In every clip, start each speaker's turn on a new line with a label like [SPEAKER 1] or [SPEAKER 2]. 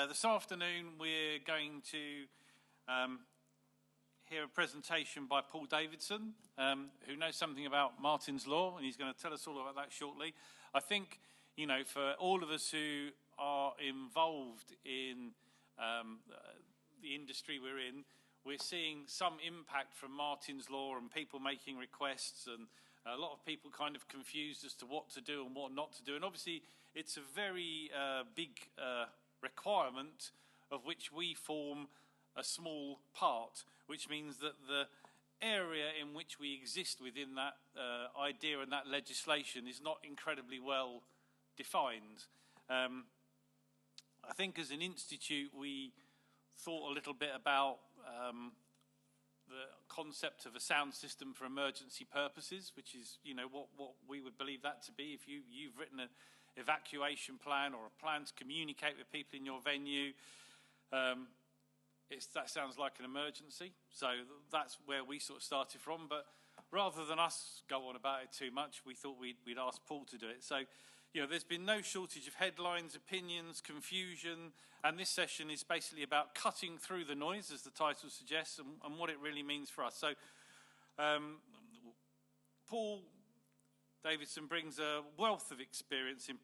[SPEAKER 1] This afternoon we're going to hear a presentation by Paul Davidson, who knows something about Martyn's Law, and he's going to tell us all about that shortly. I think, you know, for all of us who are involved in the industry we're in, we're seeing some impact from Martyn's Law and people making requests, and a lot of people kind of confused as to what to do and what not to do. And obviously it's a very big requirement of which we form a small part, which means that the area in which we exist within that idea and that legislation is not incredibly well defined. I think as an institute we thought a little bit about the concept of a sound system for emergency purposes, which is, you know, what we would believe that to be. If you've written an evacuation plan or a plan to communicate with people in your venue, that sounds like an emergency. So that's where we sort of started from. But rather than us go on about it too much, we thought we'd ask Paul to do it. So, you know, there's been no shortage of headlines, opinions, confusion, and this session is basically about cutting through the noise, as the title suggests, and what it really means for us. So, Paul Davidson brings a wealth of experience in,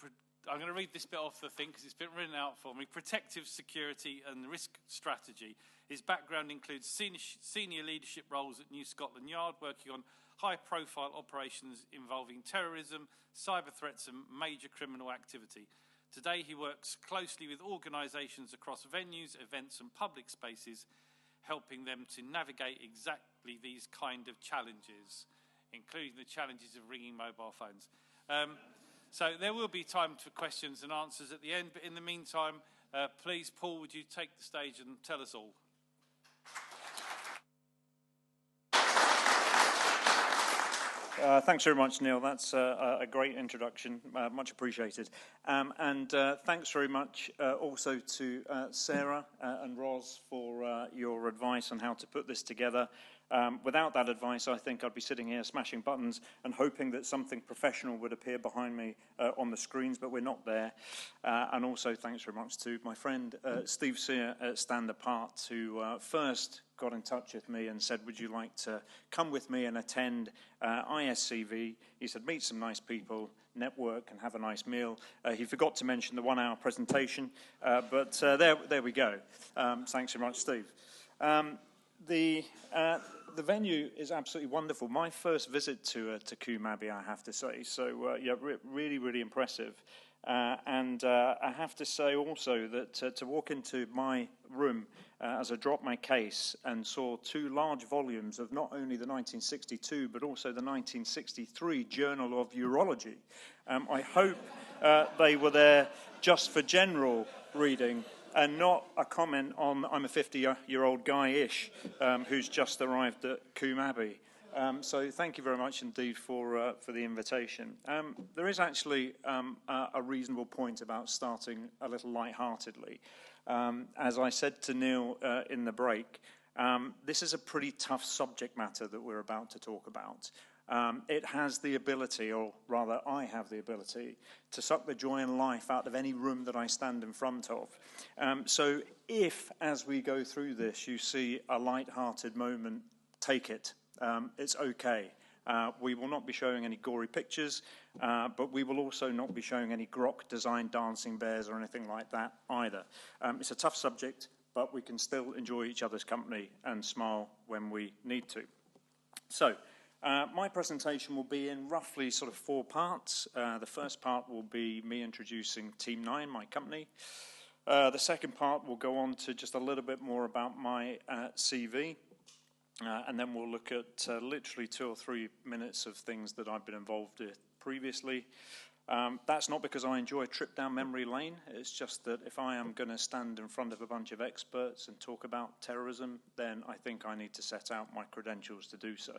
[SPEAKER 1] I'm going to read this bit off the thing because it's been written out for me, protective security and risk strategy. His background includes senior leadership roles at New Scotland Yard, working on high-profile operations involving terrorism, cyber threats and major criminal activity. Today he works closely with organisations across venues, events and public spaces, helping them to navigate exactly these kind of challenges, including the challenges of ringing mobile phones. So there will be time for questions and answers at the end, but in the meantime, please, Paul, would you take the stage and tell us all?
[SPEAKER 2] Thanks very much, Neil. That's a great introduction. Much appreciated. And thanks very much also to Sarah and Ros for your advice on how to put this together. Without that advice, I think I'd be sitting here smashing buttons and hoping that something professional would appear behind me on the screens, but we're not there. And also thanks very much to my friend Steve Sear at Stand Apart, who first got in touch with me and said, would you like to come with me and attend ISCV? He said, meet some nice people, network and have a nice meal. He forgot to mention the 1 hour presentation, but there we go. Thanks very much, Steve. The venue is absolutely wonderful. My first visit to Combe Abbey, I have to say. So, yeah, really, really impressive. And I have to say also that to walk into my room as I dropped my case and saw 2 large volumes of not only the 1962 but also the 1963 Journal of Urology. I hope they were there just for general reading and not a comment on I'm a 50-year-old guy-ish who's just arrived at Combe Abbey. So thank you very much indeed for the invitation. There is actually a reasonable point about starting a little lightheartedly. As I said to Neil in the break, this is a pretty tough subject matter that we're about to talk about. It has the ability, or rather I have the ability, to suck the joy and life out of any room that I stand in front of. So if, as we go through this, you see a light-hearted moment, take it. It's okay. We will not be showing any gory pictures, but we will also not be showing any grok-designed dancing bears or anything like that either. It's a tough subject, but we can still enjoy each other's company and smile when we need to. So, my presentation will be in roughly sort of 4 parts. The first part will be me introducing Team 9, my company. The second part will go on to just a little bit more about my CV. And then we'll look at literally 2 or 3 minutes of things that I've been involved with previously. That's not because I enjoy a trip down memory lane. It's just that if I am going to stand in front of a bunch of experts and talk about terrorism, then I think I need to set out my credentials to do so.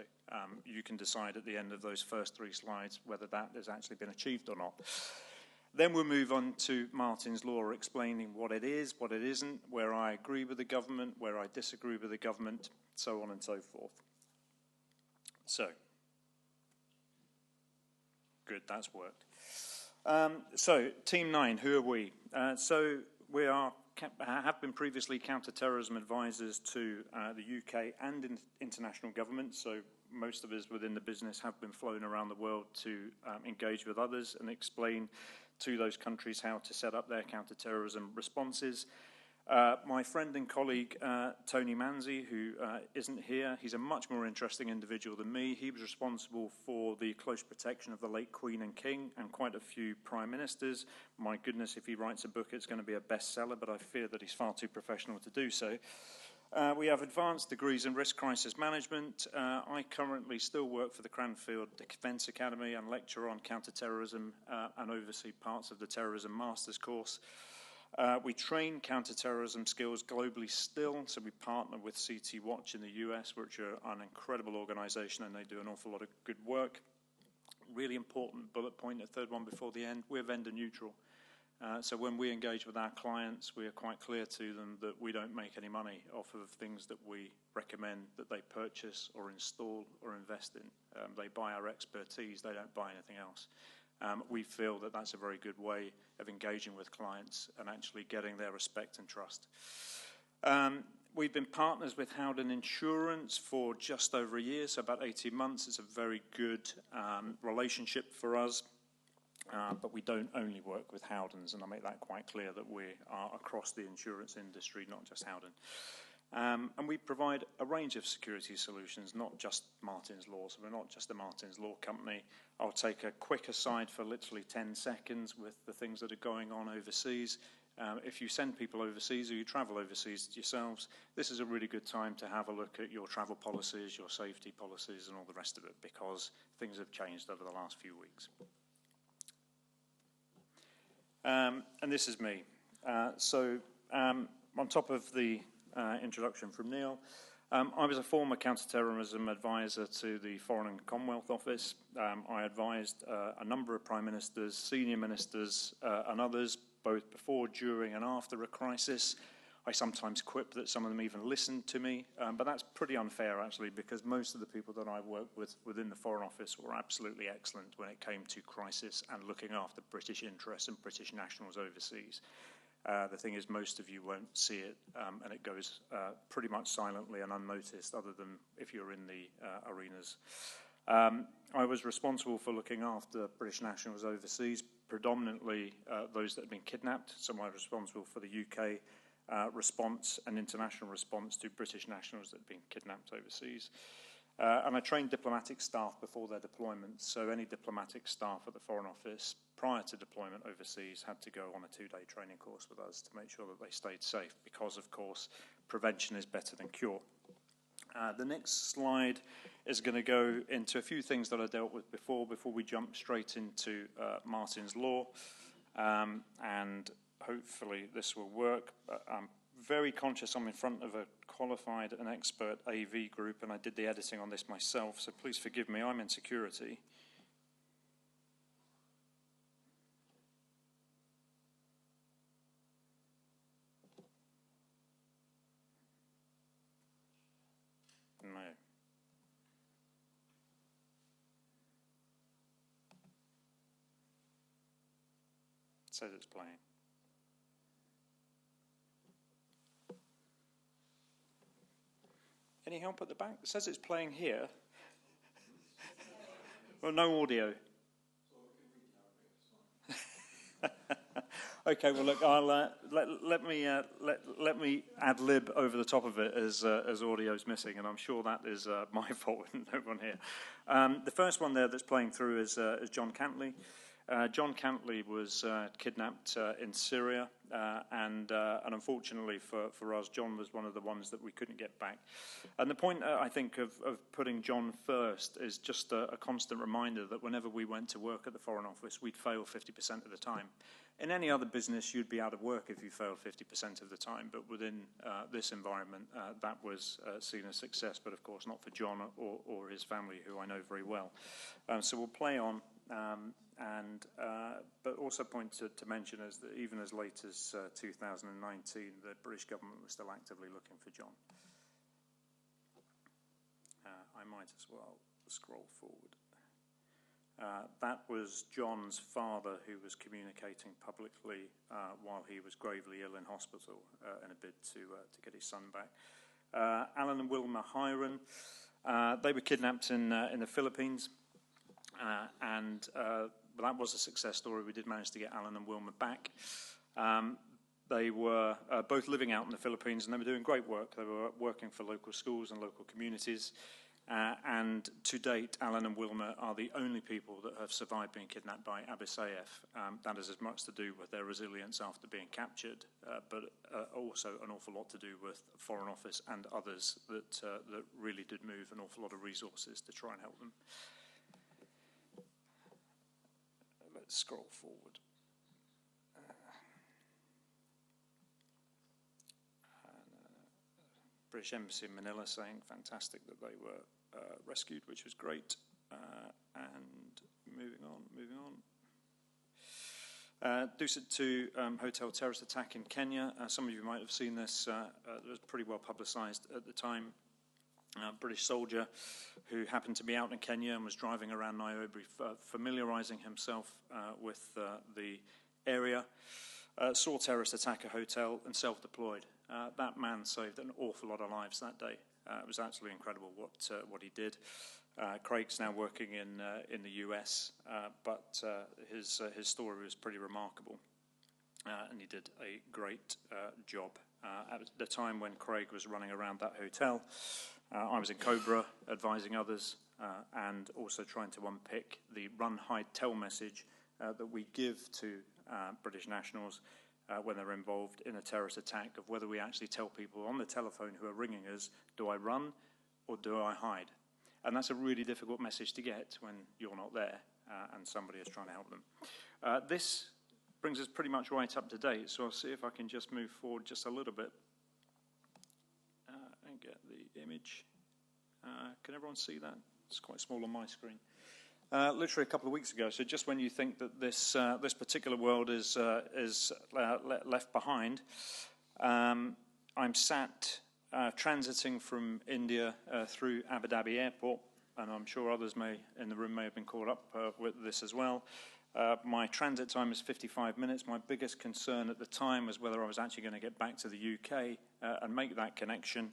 [SPEAKER 2] You can decide at the end of those first 3 slides whether that has actually been achieved or not. Then we'll move on to Martyn's Law, explaining what it is, what it isn't, where I agree with the government, where I disagree with the government, so on and so forth. So, good, that's worked. So, Team 9, who are we? So we have been previously counter-terrorism advisors to the UK and international governments. So most of us within the business have been flown around the world to engage with others and explain to those countries how to set up their counter-terrorism responses. My friend and colleague, Tony Manzi, who isn't here, he's a much more interesting individual than me. He was responsible for the close protection of the late Queen and King and quite a few prime ministers. My goodness, if he writes a book, it's going to be a bestseller, but I fear that he's far too professional to do so. We have advanced degrees in risk crisis management. I currently still work for the Cranfield Defence Academy and lecture on counter-terrorism and oversee parts of the Terrorism Masters course. We train counter-terrorism skills globally still, so we partner with CT Watch in the US, which are an incredible organisation, and they do an awful lot of good work. Really important bullet point, the third one before the end, we're vendor neutral. So when we engage with our clients, we are quite clear to them that we don't make any money off of things that we recommend that they purchase or install or invest in. They buy our expertise, they don't buy anything else. We feel that that's a very good way of engaging with clients and actually getting their respect and trust. We've been partners with Howden Insurance for just over a year, so about 18 months. It's a very good relationship for us, but we don't only work with Howdens, and I make that quite clear that we are across the insurance industry, not just Howden. And we provide a range of security solutions, not just Martyn's Law. So we're not just a Martyn's Law company. I'll take a quick aside for literally 10 seconds with the things that are going on overseas. If you send people overseas or you travel overseas yourselves, this is a really good time to have a look at your travel policies, your safety policies, and all the rest of it, because things have changed over the last few weeks. And this is me. On top of the introduction from Neil, I was a former counter-terrorism advisor to the Foreign and Commonwealth Office. I advised a number of prime ministers, senior ministers, and others, both before, during, and after a crisis. I sometimes quip that some of them even listened to me, but that's pretty unfair, actually, because most of the people that I worked with within the Foreign Office were absolutely excellent when it came to crisis and looking after British interests and British nationals overseas. The thing is, most of you won't see it, and it goes pretty much silently and unnoticed, other than if you're in the arenas. I was responsible for looking after British nationals overseas, predominantly those that had been kidnapped. So I was responsible for the UK response and international response to British nationals that had been kidnapped overseas. And I trained diplomatic staff before their deployment, so any diplomatic staff at the Foreign Office prior to deployment overseas had to go on a 2-day training course with us to make sure that they stayed safe, because, of course, prevention is better than cure. The next slide is going to go into a few things that I dealt with before we jump straight into Martyn's Law, and hopefully this will work. I'm very conscious I'm in front of a qualified and expert AV group, and I did the editing on this myself, so please forgive me, I'm in security. No. It says it's playing. Any help at the back? It says it's playing here. Well, no audio. Okay, well, look, I'll let me ad lib over the top of it as audio's missing, and I'm sure that is my fault with no one here. The first one there that's playing through is John Cantley. John Cantley was kidnapped in Syria, and unfortunately for us, John was one of the ones that we couldn't get back. And the point, I think, of putting John first is just a constant reminder that whenever we went to work at the Foreign Office, we'd fail 50% of the time. In any other business, you'd be out of work if you failed 50% of the time, but within this environment, that was seen as success, but of course not for John or his family, who I know very well. So we'll play on. But also point to mention is that even as late as 2019, the British government was still actively looking for John. I might as well scroll forward. That was John's father who was communicating publicly while he was gravely ill in hospital in a bid to get his son back. Alan and Wilma Hiron, they were kidnapped in the Philippines, and that was a success story. We did manage to get Alan and Wilma back. They were both living out in the Philippines, and they were doing great work. They were working for local schools and local communities. And to date, Alan and Wilma are the only people that have survived being kidnapped by ISCVEx. That has as much to do with their resilience after being captured, but also an awful lot to do with Foreign Office and others that really did move an awful lot of resources to try and help them. Let's scroll forward. British Embassy in Manila saying fantastic that they were rescued, which was great. And moving on. Dusat 2 hotel terrorist attack in Kenya. Some of you might have seen this. It was pretty well publicised at the time. British soldier who happened to be out in Kenya and was driving around Nairobi, familiarising himself with the area. Saw terrorist attack a hotel and self-deployed. That man saved an awful lot of lives that day. It was absolutely incredible what he did. Craig's now working in the US, but his story was pretty remarkable, and he did a great job. At the time when Craig was running around that hotel, I was in Cobra advising others and also trying to unpick the run, hide, tell message that we give to British nationals when they're involved in a terrorist attack, of whether we actually tell people on the telephone who are ringing us, do I run or do I hide? And that's a really difficult message to get when you're not there and somebody is trying to help them. This brings us pretty much right up to date, so I'll see if I can just move forward just a little bit and get the image. Can everyone see that? It's quite small on my screen. Literally a couple of weeks ago, so just when you think that this particular world is left behind, I'm sat transiting from India through Abu Dhabi Airport, and I'm sure others in the room may have been caught up with this as well. My transit time is 55 minutes. My biggest concern at the time was whether I was actually going to get back to the UK and make that connection.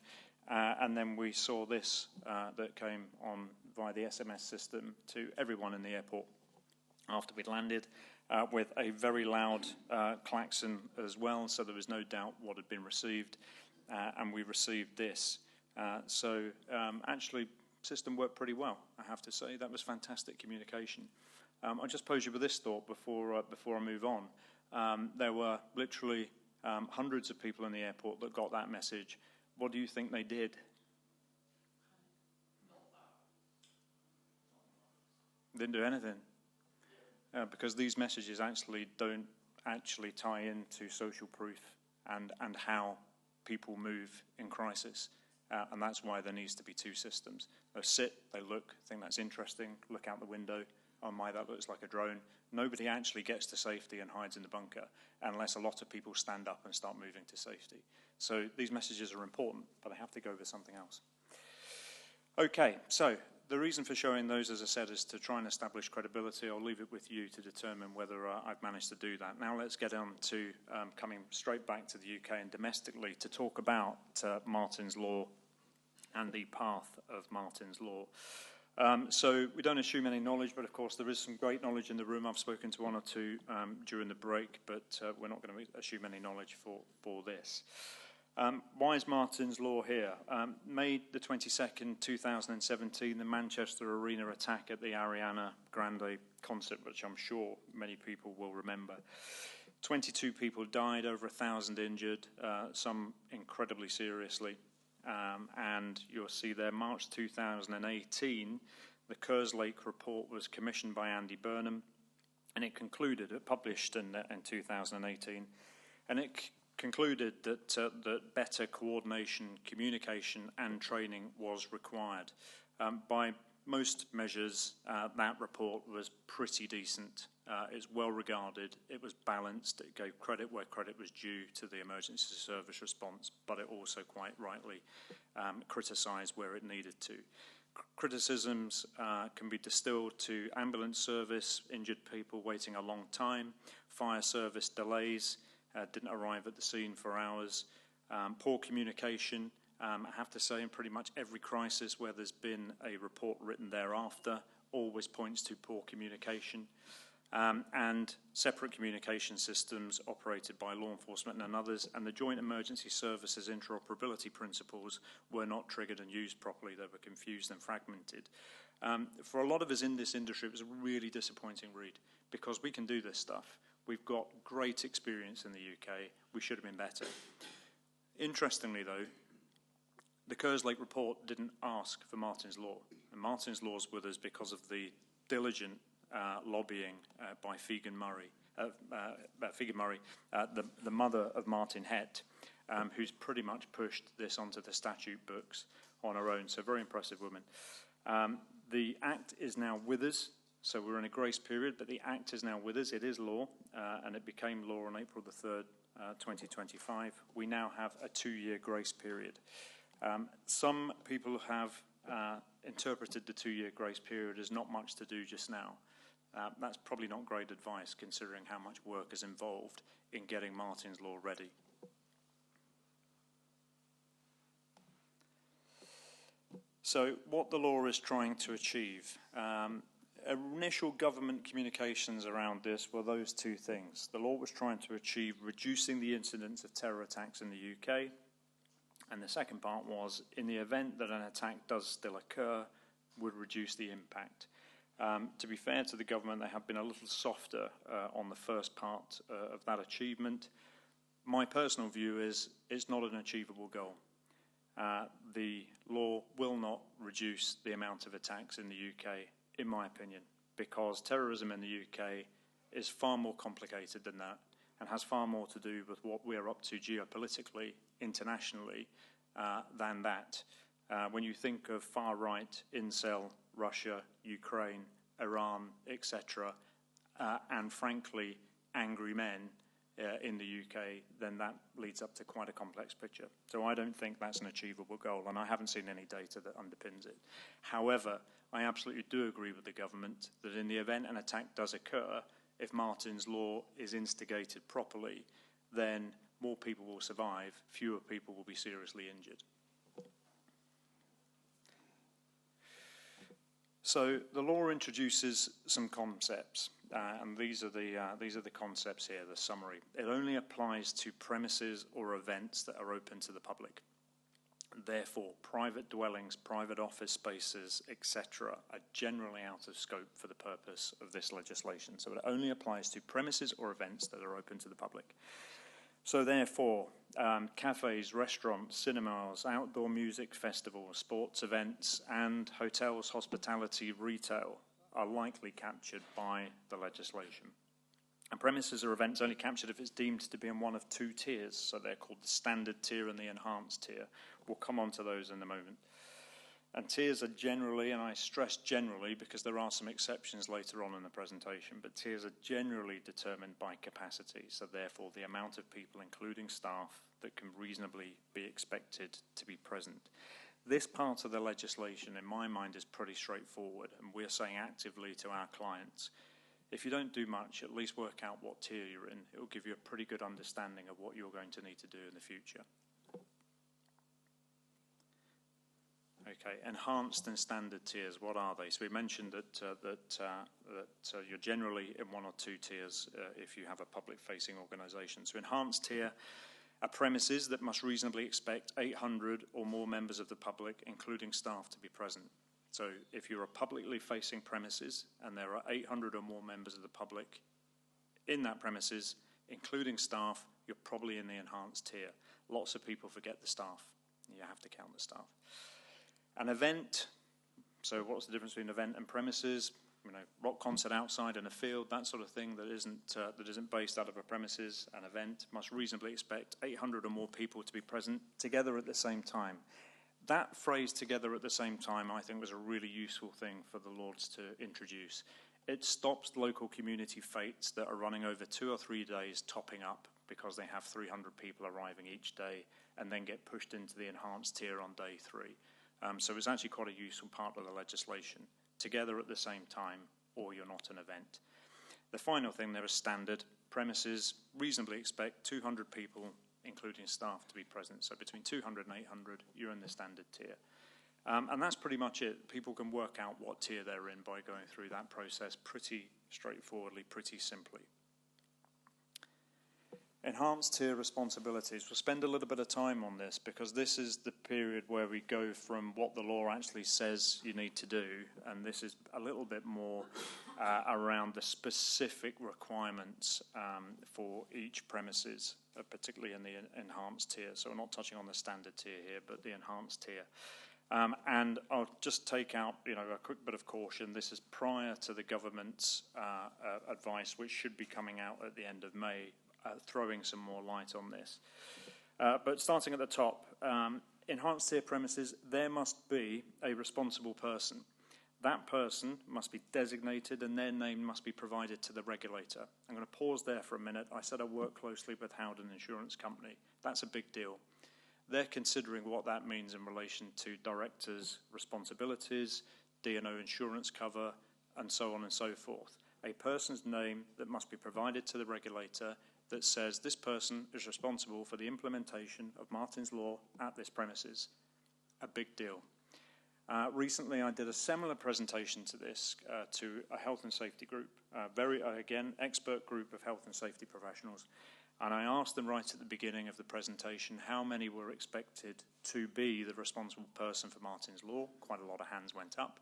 [SPEAKER 2] And then we saw this that came on via the SMS system to everyone in the airport after we'd landed, with a very loud klaxon as well, so there was no doubt what had been received, and we received this. Actually, system worked pretty well, I have to say. That was fantastic communication. I'll just pose you with this thought before I move on. There were literally hundreds of people in the airport that got that message. What do you think they did? Didn't do anything. Because these messages actually don't actually tie into social proof and how people move in crisis. And that's why there needs to be two systems. They sit, they look, think that's interesting, look out the window, oh my, that looks like a drone. Nobody actually gets to safety and hides in the bunker unless a lot of people stand up and start moving to safety. So these messages are important, but they have to go with something else. Okay, so the reason for showing those, as I said, is to try and establish credibility. I'll leave it with you to determine whether I've managed to do that. Now let's get on to coming straight back to the UK and domestically to talk about Martyn's Law and the path of Martyn's Law. So we don't assume any knowledge, but of course there is some great knowledge in the room. I've spoken to one or two during the break, but we're not going to assume any knowledge for this. Why is Martyn's Law here? May the 22nd, 2017, the Manchester Arena attack at the Ariana Grande concert, which I'm sure many people will remember. 22 people died, over 1,000 injured, some incredibly seriously. And you'll see there, March 2018, the Kerslake report was commissioned by Andy Burnham, and it published in 2018, and it concluded that better coordination, communication and training was required. By most measures, that report was pretty decent. It's well regarded, it was balanced, it gave credit where credit was due to the emergency service response, but it also quite rightly criticised where it needed to. Criticisms can be distilled to ambulance service, injured people waiting a long time, fire service delays, didn't arrive at the scene for hours, poor communication. I have to say, in pretty much every crisis where there's been a report written thereafter, always points to poor communication. And separate communication systems operated by law enforcement and others, and the Joint Emergency Services interoperability principles were not triggered and used properly. They were confused and fragmented. For a lot of us in this industry, it was a really disappointing read, because we can do this stuff. We've got great experience in the UK. We should have been better. Interestingly, though, the Kerslake report didn't ask for Martyn's Law. And Martyn's Law is with us because of the diligent lobbying by Figen Murray, the mother of Martyn Het, who's pretty much pushed this onto the statute books on her own. So very impressive woman. The Act is now with us, so we're in a grace period, but the Act is now with us. It is law, and it became law on April the 3rd, 2025. We now have a 2-year grace period. Some people have interpreted the 2-year grace period as not much to do just now. That's probably not great advice, considering how much work is involved in getting Martyn's Law ready. So what the law is trying to achieve. Initial government communications around this were those two things. The law was trying to achieve reducing the incidence of terror attacks in the UK, and the second part was, in the event that an attack does still occur, would reduce the impact. To be fair to the government, they have been a little softer on the first part of that achievement. My personal view is it's not an achievable goal. The law will not reduce the amount of attacks in the UK, in my opinion, because terrorism in the UK is far more complicated than that and has far more to do with what we're up to geopolitically, internationally, than that. When you think of far-right, incel, Russia, Ukraine, Iran, etc., and frankly, angry men in the UK, then that leads up to quite a complex picture. So I don't think that's an achievable goal, and I haven't seen any data that underpins it. However, I absolutely do agree with the government that in the event an attack does occur, if Martyn's Law is instigated properly, then more people will survive, fewer people will be seriously injured. So the law introduces some concepts, and these are the concepts here, the summary. It only applies to premises or events that are open to the public. Therefore, private dwellings, private office spaces, etc., are generally out of scope for the purpose of this legislation. So it only applies to premises or events that are open to the public. So therefore, cafes, restaurants, cinemas, outdoor music festivals, sports events, and hotels, hospitality, retail are likely captured by the legislation. And premises or events only captured if it's deemed to be in one of two tiers, so they're called the standard tier and the enhanced tier. We'll come on to those in a moment. And tiers are generally, and I stress generally because there are some exceptions later on in the presentation, but tiers are generally determined by capacity, so therefore the amount of people, including staff, that can reasonably be expected to be present. This part of the legislation, in my mind, is pretty straightforward, and we're saying actively to our clients, if you don't do much, at least work out what tier you're in. It will give you a pretty good understanding of what you're going to need to do in the future. Okay, enhanced and standard tiers, what are they? So we mentioned that you're generally in one or two tiers if you have a public-facing organisation. So enhanced tier are premises that must reasonably expect 800 or more members of the public, including staff, to be present. So if you're a publicly facing premises and there are 800 or more members of the public in that premises, including staff, you're probably in the enhanced tier. Lots of people forget the staff. You have to count the staff. An event, so what's the difference between event and premises? You know, rock concert outside in a field, that sort of thing that isn't based out of a premises. An event must reasonably expect 800 or more people to be present together at the same time. That phrase, together at the same time, I think was a really useful thing for the Lords to introduce. It stops local community fates that are running over 2 or 3 days topping up because they have 300 people arriving each day and then get pushed into the enhanced tier on day 3. So it's actually quite a useful part of the legislation. Together at the same time, or you're not an event. The final thing there is standard. Premises reasonably expect 200 people, including staff, to be present. So between 200 and 800, you're in the standard tier. And that's pretty much it. People can work out what tier they're in by going through that process pretty straightforwardly, pretty simply. Enhanced tier responsibilities. We'll spend a little bit of time on this because this is the period where we go from what the law actually says you need to do, and this is a little bit more around the specific requirements for each premises, particularly in the enhanced tier. So we're not touching on the standard tier here, but the enhanced tier. And I'll just take out, a quick bit of caution. This is prior to the government's advice, which should be coming out at the end of May, throwing some more light on this. But starting at the top, enhanced tier premises, there must be a responsible person. That person must be designated and their name must be provided to the regulator. I'm going to pause there for a minute. I said I work closely with Howden Insurance Company. That's a big deal. They're considering what that means in relation to directors' responsibilities, D&O insurance cover, and so on and so forth. A person's name that must be provided to the regulator that says this person is responsible for the implementation of Martyn's Law at this premises. A big deal. Recently, I did a similar presentation to this to a health and safety group, again, expert group of health and safety professionals. And I asked them right at the beginning of the presentation how many were expected to be the responsible person for Martyn's Law. Quite a lot of hands went up.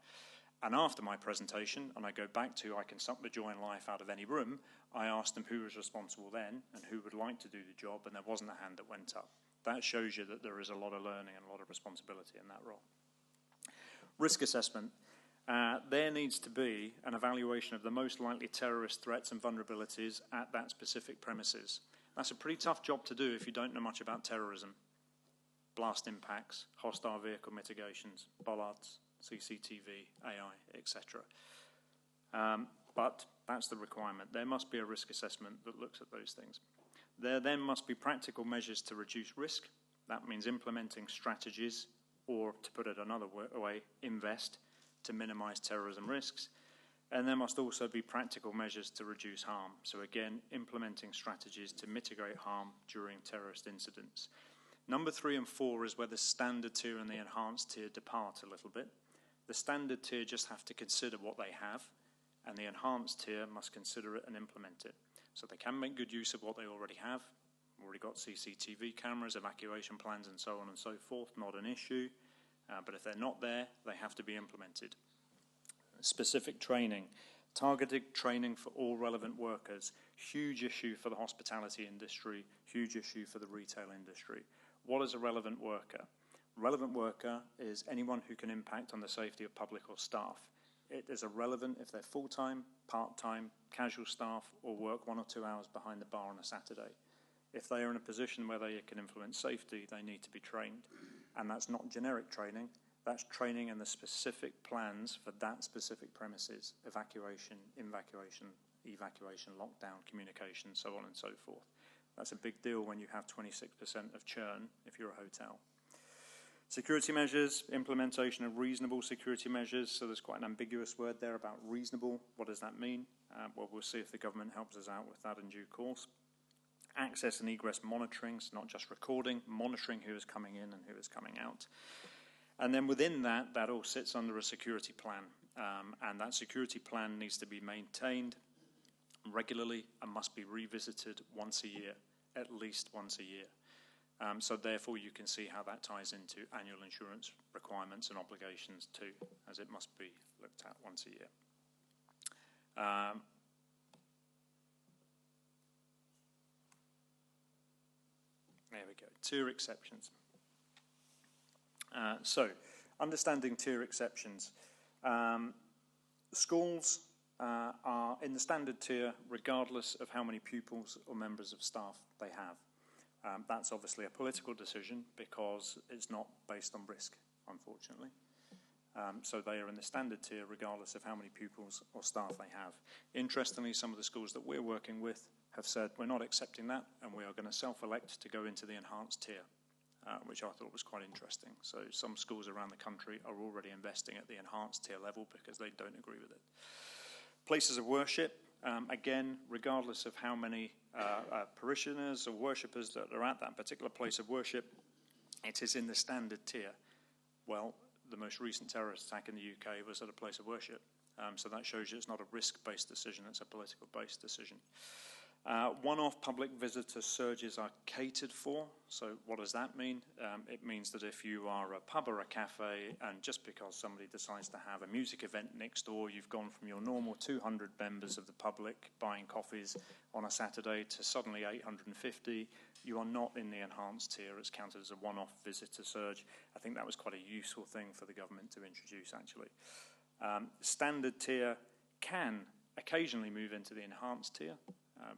[SPEAKER 2] And after my presentation, and I go back to I can suck the joy in life out of any room, I asked them who was responsible then and who would like to do the job, and there wasn't a hand that went up. That shows you that there is a lot of learning and a lot of responsibility in that role. Risk assessment. There needs to be an evaluation of the most likely terrorist threats and vulnerabilities at that specific premises. That's a pretty tough job to do if you don't know much about terrorism. Blast impacts, hostile vehicle mitigations, bollards, CCTV, AI, etc. But that's the requirement. There must be a risk assessment that looks at those things. There then must be practical measures to reduce risk. That means implementing strategies, or to put it another way, invest to minimize terrorism risks. And there must also be practical measures to reduce harm. So again, implementing strategies to mitigate harm during terrorist incidents. Number 3 and 4 is where the standard tier and the enhanced tier depart a little bit. The standard tier just have to consider what they have, and the enhanced tier must consider it and implement it. So they can make good use of what they already have. Already got CCTV cameras, evacuation plans, and so on and so forth, not an issue. But if they're not there, they have to be implemented. Specific training, targeted training for all relevant workers, huge issue for the hospitality industry, huge issue for the retail industry. What is a relevant worker? Relevant worker is anyone who can impact on the safety of public or staff. It is irrelevant if they're full-time, part-time, casual staff, or work 1 or 2 hours behind the bar on a Saturday. If they are in a position where they can influence safety, they need to be trained. And that's not generic training. That's training in the specific plans for that specific premises, evacuation, evacuation, lockdown, communication, so on and so forth. That's a big deal when you have 26% of churn if you're a hotel. Security measures, implementation of reasonable security measures. So there's quite an ambiguous word there about reasonable. What does that mean? Well, we'll see if the government helps us out with that in due course. Access and egress monitoring, so not just recording, monitoring who is coming in and who is coming out. And then within that, that all sits under a security plan. And that security plan needs to be maintained regularly and must be revisited once a year, at least once a year. So therefore, you can see how that ties into annual insurance requirements and obligations too, as it must be looked at once a year. There we go, tier exceptions. So, understanding tier exceptions. Schools are in the standard tier regardless of how many pupils or members of staff they have. That's obviously a political decision because it's not based on risk, unfortunately. So they are in the standard tier regardless of how many pupils or staff they have. Interestingly, some of the schools that we're working with have said we're not accepting that and we are going to self-elect to go into the enhanced tier. which I thought was quite interesting. So some schools around the country are already investing at the enhanced tier level because they don't agree with it. Places of worship, again, regardless of how many parishioners or worshippers that are at that particular place of worship, it is in the standard tier. Well, the most recent terrorist attack in the UK was at a place of worship. So that shows you it's not a risk-based decision, it's a political-based decision. One-off public visitor surges are catered for. So what does that mean? It means that if you are a pub or a cafe, and just because somebody decides to have a music event next door, you've gone from your normal 200 members of the public buying coffees on a Saturday to suddenly 850, you are not in the enhanced tier. It's counted as a one-off visitor surge. I think that was quite a useful thing for the government to introduce, actually. Standard tier can occasionally move into the enhanced tier,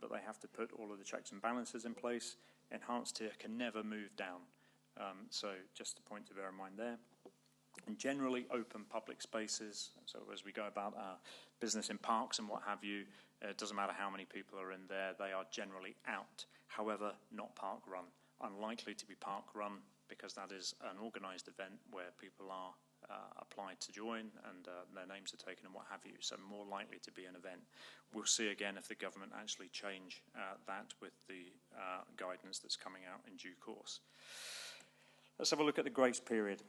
[SPEAKER 2] but they have to put all of the checks and balances in place. Enhanced tier can never move down. So just a point to bear in mind there. And generally open public spaces, so as we go about our business in parks and what have you, it doesn't matter how many people are in there, they are generally out. However, not park run. Unlikely to be park run because that is an organised event where people are applied to join and their names are taken and what have you, so more likely to be an event. We'll see again if the government actually change that with the guidance that's coming out in due course. Let's have a look at the grace period.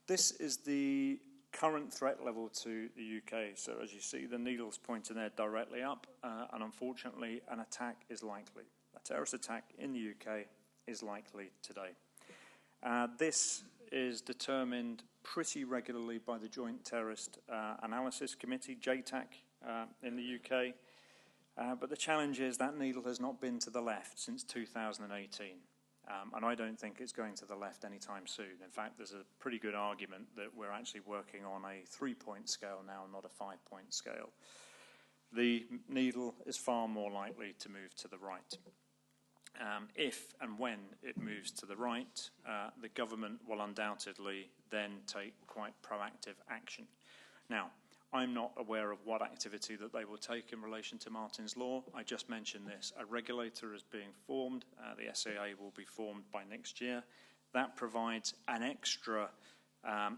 [SPEAKER 2] This is the current threat level to the UK. So as you see, the needle's pointing there directly up, and unfortunately an attack is likely. A terrorist attack in the UK is likely today. This is determined pretty regularly by the Joint Terrorist Analysis Committee, JTAC, in the UK. But the challenge is that needle has not been to the left since 2018. And I don't think it's going to the left anytime soon. In fact, there's a pretty good argument that we're actually working on a 3-point scale now, not a 5-point scale. The needle is far more likely to move to the right. If and when it moves to the right, the government will undoubtedly then take quite proactive action. Now, I'm not aware of what activity that they will take in relation to Martyn's Law. I just mentioned this. A regulator is being formed. The SAA will be formed by next year. That provides an extra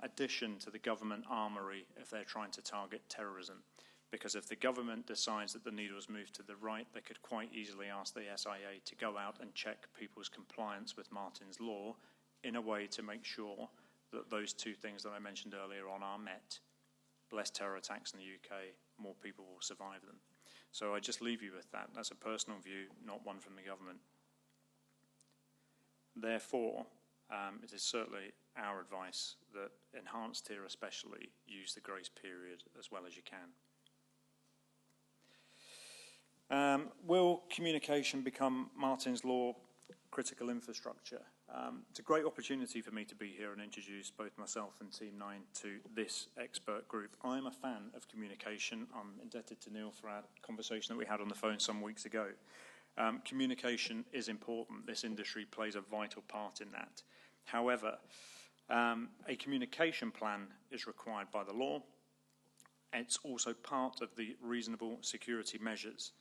[SPEAKER 2] addition to the government armoury if they're trying to target terrorism. Because if the government decides that the needle has moved to the right, they could quite easily ask the SIA to go out and check people's compliance with Martyn's Law in a way to make sure that those two things that I mentioned earlier on are met. Less terror attacks in the UK, more people will survive them. So I just leave you with that. That's a personal view, not one from the government. Therefore, it is certainly our advice that enhanced tier especially use the grace period as well as you can. Will communication become Martyn's Law critical infrastructure? It's a great opportunity for me to be here and introduce both myself and Team 9 to this expert group. I'm a fan of communication. I'm indebted to Neil for our conversation that we had on the phone some weeks ago. Communication is important. This industry plays a vital part in that. However, a communication plan is required by the law. It's also part of the reasonable security measures.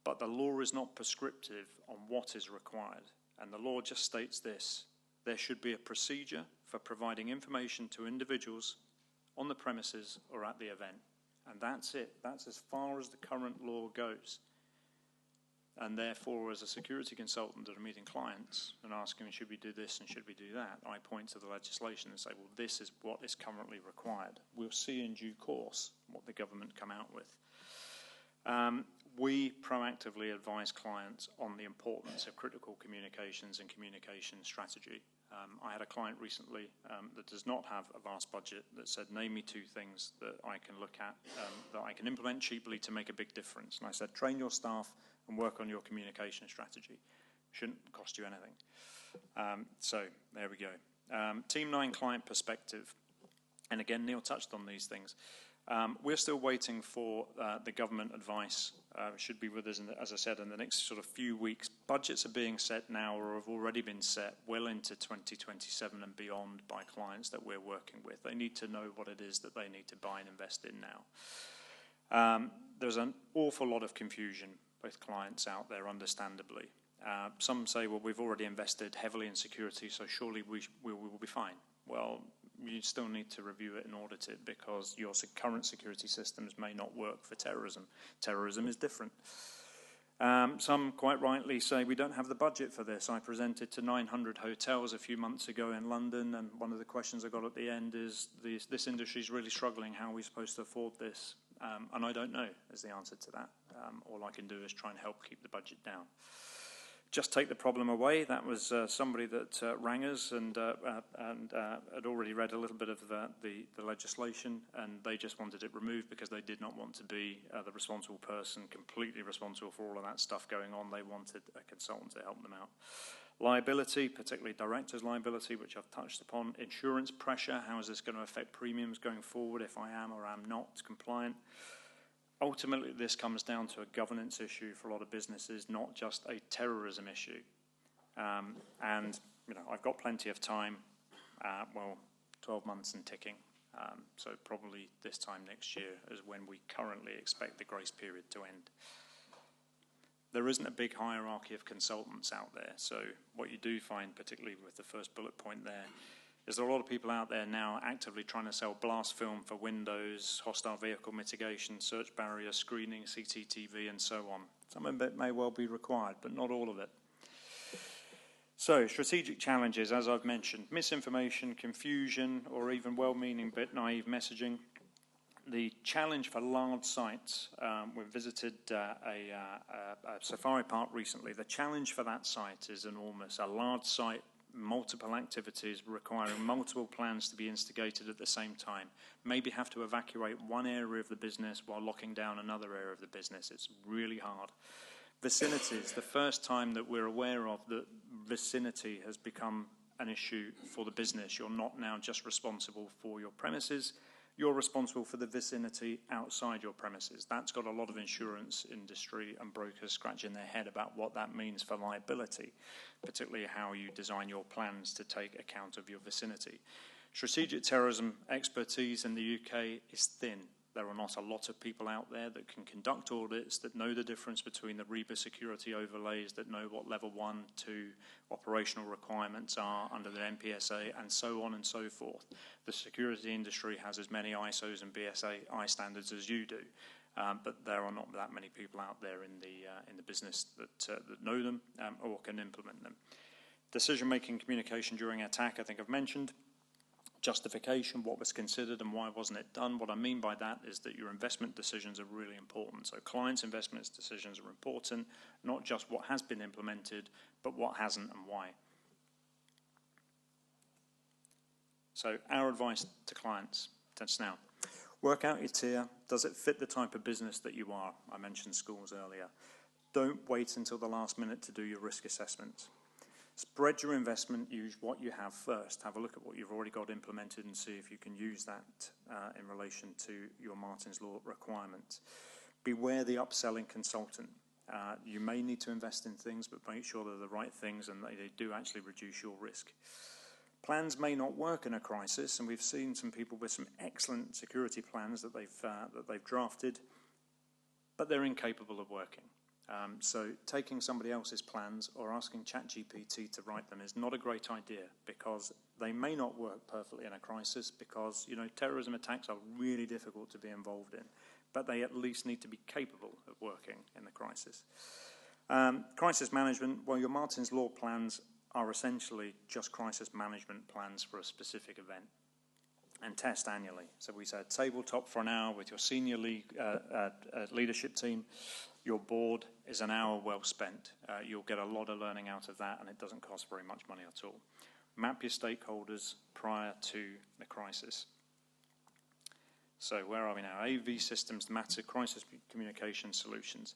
[SPEAKER 2] But the law is not prescriptive on what is required. And the law just states this: there should be a procedure for providing information to individuals on the premises or at the event. And that's it. That's as far as the current law goes. And therefore, as a security consultant that are meeting clients and asking, should we do this and should we do that, I point to the legislation and say, well, this is what is currently required. We'll see in due course what the government come out with. We proactively advise clients on the importance of critical communications and communication strategy. I had a client recently that does not have a vast budget that said, name me 2 things that I can look at, that I can implement cheaply to make a big difference. And I said, train your staff and work on your communication strategy. Shouldn't cost you anything. So there we go. Team 9 client perspective. And again, Neil touched on these things. We're still waiting for the government advice. Should be with us, as I said, in the next sort of few weeks. Budgets are being set now or have already been set well into 2027 and beyond by clients that we're working with. They need to know what it is that they need to buy and invest in now. There's an awful lot of confusion, both clients out there, understandably. Some say, well, we've already invested heavily in security, so surely we will be fine. Well, you still need to review it and audit it, because your current security systems may not work for terrorism. Terrorism is different. Some quite rightly say we don't have the budget for this. I presented to 900 hotels a few months ago in London, and one of the questions I got at the end is, this industry is really struggling. How are we supposed to afford this? And I don't know is the answer to that. All I can do is try and help keep the budget down. Just take the problem away. That was somebody that rang us and had already read a little bit of the legislation, and they just wanted it removed because they did not want to be the responsible person, completely responsible for all of that stuff going on. They wanted a consultant to help them out. Liability, particularly directors' liability, which I've touched upon. Insurance pressure, how is this going to affect premiums going forward if I am or am not compliant? Ultimately, this comes down to a governance issue for a lot of businesses, not just a terrorism issue. And, I've got plenty of time, 12 months and ticking. So probably this time next year is when we currently expect the grace period to end. There isn't a big hierarchy of consultants out there. So what you do find, particularly with the first bullet point there, is there are a lot of people out there now actively trying to sell blast film for windows, hostile vehicle mitigation, search barrier screening, CCTV, and so on. Some of it may well be required, but not all of it. So, strategic challenges, as I've mentioned, misinformation, confusion, or even well-meaning but naive messaging. The challenge for large sites, we visited a safari park recently. The challenge for that site is enormous. A large site, multiple activities requiring multiple plans to be instigated at the same time. Maybe have to evacuate one area of the business while locking down another area of the business. It's really hard. Vicinities, the first time that we're aware of that vicinity has become an issue for the business. You're not now just responsible for your premises, you're responsible for the vicinity outside your premises. That's got a lot of insurance industry and brokers scratching their head about what that means for liability, particularly how you design your plans to take account of your vicinity. Strategic terrorism expertise in the UK is thin. There are not a lot of people out there that can conduct audits, that know the difference between the REBA security overlays, that know what level 1, 2 operational requirements are under the NPSA, and so on and so forth. The security industry has as many ISOs and BSAI standards as you do, but there are not that many people out there in the business that know them or can implement them. Decision-making communication during attack, I think I've mentioned. Justification, what was considered and why wasn't it done. What I mean by that is that your investment decisions are really important. So clients' investment decisions are important, not just what has been implemented, but what hasn't and why. So our advice to clients, just now, work out your tier. Does it fit the type of business that you are? I mentioned schools earlier. Don't wait until the last minute to do your risk assessment. Spread your investment, use what you have first. Have a look at what you've already got implemented and see if you can use that in relation to your Martyn's Law requirements. Beware the upselling consultant. You may need to invest in things, but make sure they're the right things and they do actually reduce your risk. Plans may not work in a crisis, and we've seen some people with some excellent security plans that they've drafted, but they're incapable of working. So taking somebody else's plans or asking ChatGPT to write them is not a great idea, because they may not work perfectly in a crisis, because terrorism attacks are really difficult to be involved in, but they at least need to be capable of working in the crisis. Crisis management, well, your Martyn's Law plans are essentially just crisis management plans for a specific event, and test annually. So we said tabletop for an hour with your senior leadership team. Your board is an hour well spent. You'll get a lot of learning out of that, and it doesn't cost very much money at all. Map your stakeholders prior to the crisis. So where are we now? AV systems matter, crisis communication solutions.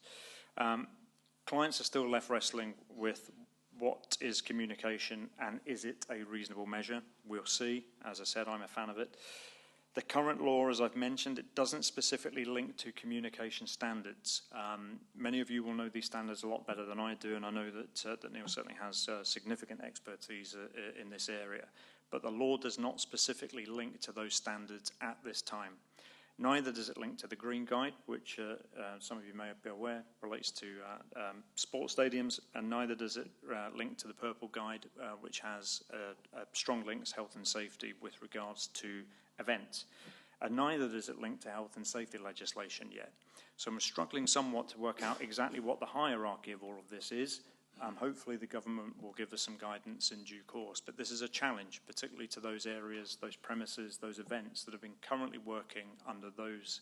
[SPEAKER 2] Clients are still left wrestling with what is communication and is it a reasonable measure? We'll see. As I said, I'm a fan of it. The current law, as I've mentioned, it doesn't specifically link to communication standards. Many of you will know these standards a lot better than I do, and I know that Neil certainly has significant expertise in this area. But the law does not specifically link to those standards at this time. Neither does it link to the Green Guide, which some of you may be aware relates to sports stadiums, and neither does it link to the Purple Guide, which has strong links, health and safety, with regards to events. And neither does it link to health and safety legislation yet. So I'm struggling somewhat to work out exactly what the hierarchy of all of this is. Hopefully the government will give us some guidance in due course, but this is a challenge, particularly to those areas, those premises, those events that have been currently working under those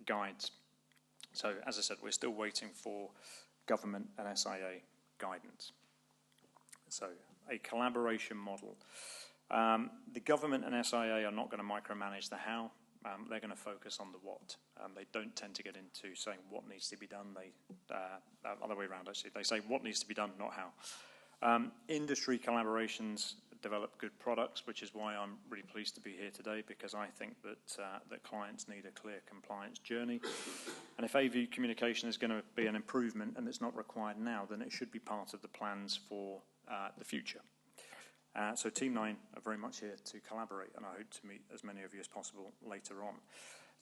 [SPEAKER 2] guides. So, as I said, we're still waiting for government and SIA guidance. So, a collaboration model. The government and SIA are not going to micromanage the how. They're going to focus on the what. They don't tend to get into saying what needs to be done. They other way around, actually. They say what needs to be done, not how. Industry collaborations develop good products, which is why I'm really pleased to be here today, because I think that clients need a clear compliance journey. And if AV communication is going to be an improvement and it's not required now, then it should be part of the plans for the future. So Team 9 are very much here to collaborate, and I hope to meet as many of you as possible later on.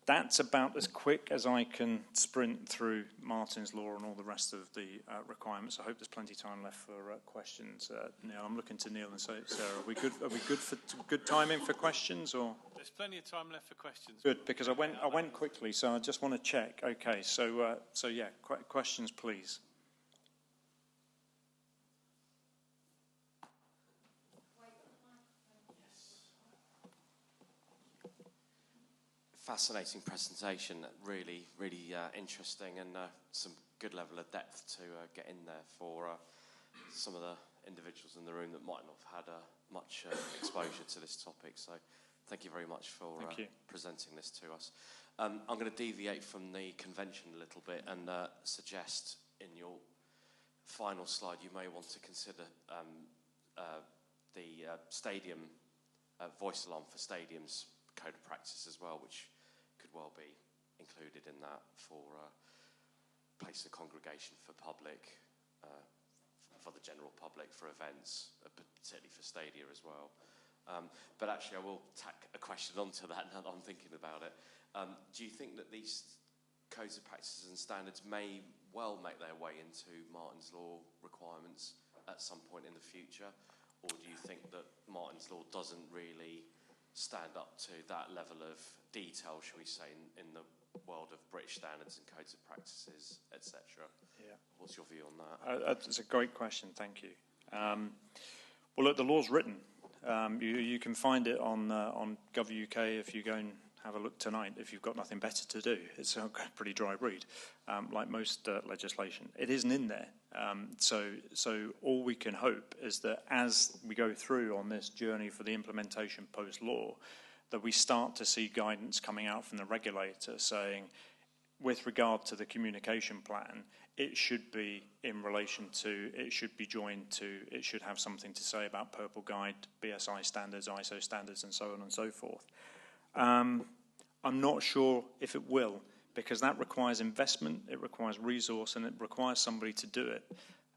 [SPEAKER 2] That's about as quick as I can sprint through Martyn's Law and all the rest of the requirements. I hope there's plenty of time left for questions. Neil, I'm looking to Neil and Sarah. Are we good for good timing for questions, or?
[SPEAKER 1] There's plenty of time left for questions.
[SPEAKER 2] Good, because I went quickly, so I just want to check. Okay, so yeah, questions, please.
[SPEAKER 3] Fascinating presentation, really interesting, and some good level of depth to get in there for some of the individuals in the room that might not have had much exposure to this topic. So thank you very much for presenting this to us. I'm going to deviate from the convention a little bit and suggest in your final slide you may want to consider the stadium voice alarm for stadiums code of practice as well, which could well be included in that for place of congregation for public, for the general public, for events, particularly for stadia as well. But actually, I will tack a question onto that now that I'm thinking about it. Do you think that these codes of practices and standards may well make their way into Martyn's Law requirements at some point in the future? Or do you think that Martyn's Law doesn't really stand up to that level of detail, shall we say, in the world of British standards and codes of practices, etc.? Yeah. What's your view on that?
[SPEAKER 2] That's a great question, thank you. Well, look, the law's written. You can find it on Gov.uk if you go and have a look tonight, if you've got nothing better to do. It's a pretty dry read, like most legislation. It isn't in there. So all we can hope is that as we go through on this journey for the implementation post-law, that we start to see guidance coming out from the regulator saying, with regard to the communication plan, it should be in relation to, it should be joined to, it should have something to say about Purple Guide, BSI standards, ISO standards, and so on and so forth. I'm not sure if it will, because that requires investment, it requires resource, and it requires somebody to do it.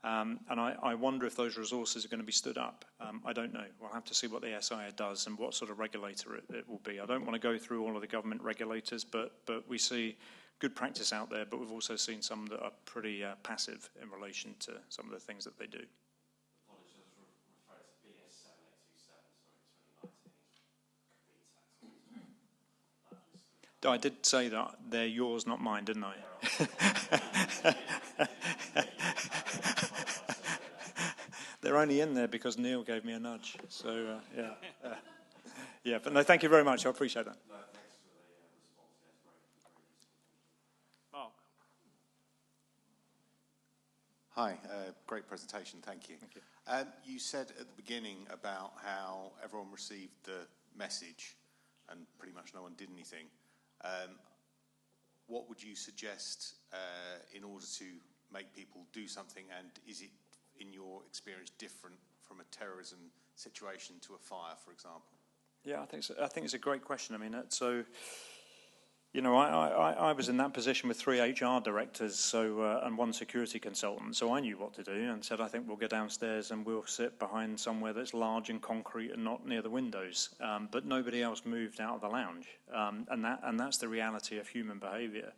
[SPEAKER 2] And I wonder if those resources are going to be stood up. I don't know. We'll have to see what the SIA does and what sort of regulator it will be. I don't want to go through all of the government regulators, but we see good practice out there, but we've also seen some that are pretty passive in relation to some of the things that they do. I did say that they're yours, not mine, didn't I? They're only in there because Neil gave me a nudge. So, yeah. But no, thank you very much. I appreciate that.
[SPEAKER 3] No, thanks for the response. That's very
[SPEAKER 1] Mark.
[SPEAKER 4] Hi, great presentation. Thank you.
[SPEAKER 2] Thank you.
[SPEAKER 4] You said at the beginning about how everyone received the message and pretty much no one did anything. What would you suggest in order to make people do something, and is it, in your experience, different from a terrorism situation to a fire, for example?
[SPEAKER 2] Yeah, I think it's a great question. I mean, You know, I was in that position with 3 HR directors and 1 security consultant, so I knew what to do and said, I think we'll go downstairs and we'll sit behind somewhere that's large and concrete and not near the windows. But nobody else moved out of the lounge. And that's the reality of human behaviour.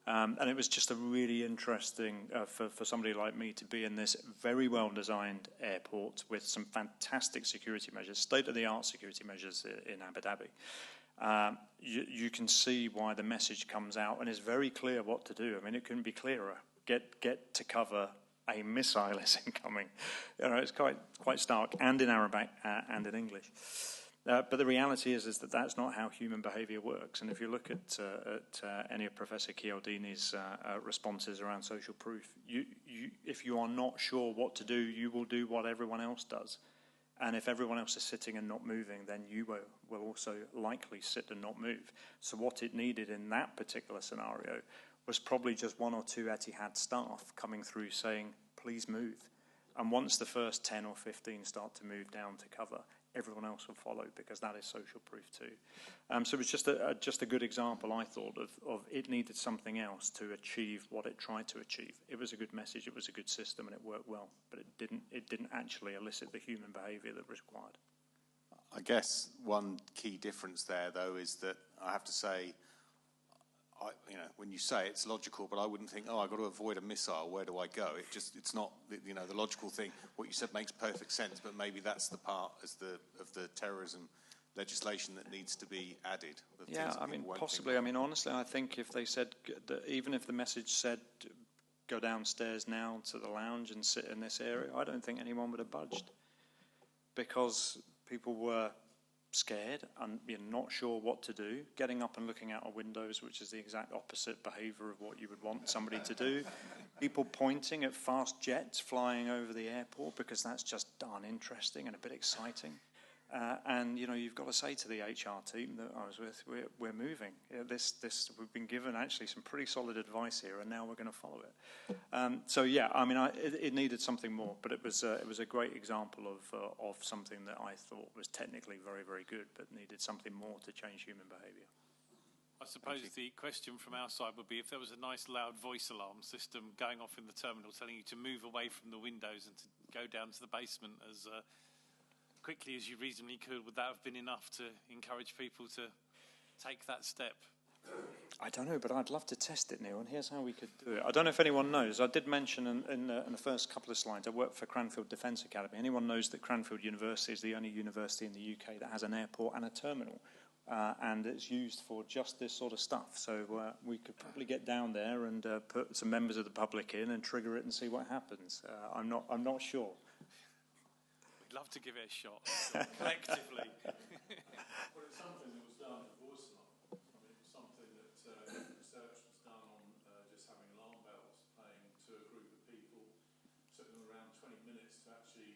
[SPEAKER 2] And it was just a really interesting for somebody like me to be in this very well-designed airport with some fantastic security measures, state-of-the-art security measures in Abu Dhabi. You can see why the message comes out, and it's very clear what to do. I mean, it couldn't be clearer. Get to cover. A missile is incoming. You know, it's quite stark, and in Arabic and in English. But the reality is that that's not how human behaviour works. And if you look at any of Professor Chialdini's responses around social proof, if you are not sure what to do, you will do what everyone else does. And if everyone else is sitting and not moving, then you will also likely sit and not move. So what it needed in that particular scenario was probably just 1 or 2 Etihad staff coming through saying, please move. And once the first 10 or 15 start to move down to cover, everyone else will follow, because that is social proof too. So it was just a good example, I thought, of it needed something else to achieve what it tried to achieve. It was a good message, it was a good system, and it worked well, but it didn't actually elicit the human behaviour that was required.
[SPEAKER 4] I guess one key difference there, though, is that I have to say, when you say it's logical, but I wouldn't think, I've got to avoid a missile, where do I go? It's not, the logical thing. What you said makes perfect sense, but maybe that's the part of the terrorism legislation that needs to be added.
[SPEAKER 2] Yeah, I mean, possibly. I mean, honestly, I think if they said, that even if the message said, go downstairs now to the lounge and sit in this area, I don't think anyone would have budged, because people were scared and not sure what to do, getting up and looking out of windows, which is the exact opposite behaviour of what you would want somebody to do. People pointing at fast jets flying over the airport, because that's just darn interesting and a bit exciting. And you've got to say to the HR team that I was with, we're moving. We've been given actually some pretty solid advice here, and now we're going to follow it. So yeah, I mean, it needed something more, but it was a great example of something that I thought was technically very, very good, but needed something more to change human behaviour.
[SPEAKER 1] I suppose the question from our side would be if there was a nice loud voice alarm system going off in the terminal telling you to move away from the windows and to go down to the basement as quickly as you reasonably could, would that have been enough to encourage people to take that step?
[SPEAKER 2] I don't know, but I'd love to test it, Neil, and here's how we could do it. I don't know if anyone knows. I did mention in the first couple of slides, I work for Cranfield Defence Academy. Anyone knows that Cranfield University is the only university in the UK that has an airport and a terminal, and it's used for just this sort of stuff. So we could probably get down there and put some members of the public in and trigger it and see what happens. I'm not sure.
[SPEAKER 1] We'd love to give it a shot, collectively.
[SPEAKER 5] Well, it's something that was done at voice alarm. I mean, it's something that research was done on just having alarm bells playing to a group of people, took them around 20 minutes to actually,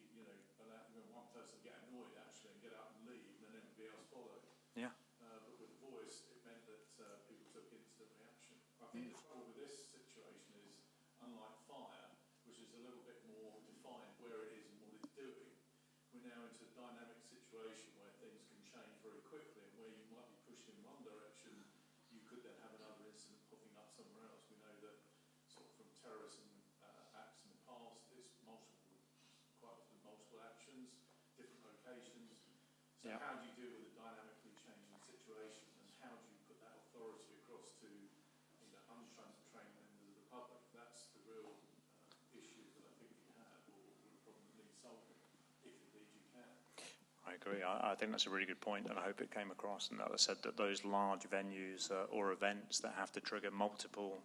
[SPEAKER 5] allow one person to get annoyed actually and get up and leave, and then everybody else followed.
[SPEAKER 2] Yeah.
[SPEAKER 5] But with voice, it meant that people took instant reaction. I think the trouble with this situation is, unlike fire, which is a little bit more defined where it is and what it's doing, we're now into a dynamic situation where things can change very quickly, and where you might be pushed in one direction, you could then have another incident popping up somewhere else. We know that sort of from terrorism acts in the past, there's quite often multiple actions, different locations. So
[SPEAKER 2] Yeah.
[SPEAKER 5] how do you deal with a dynamically changing situation, and how do you put that authority across to untrained members of the public? That's the real issue that I think we have, or would probably need solving, if indeed you can.
[SPEAKER 2] I agree. I think that's a really good point, and I hope it came across. And that I said that those large venues or events that have to trigger multiple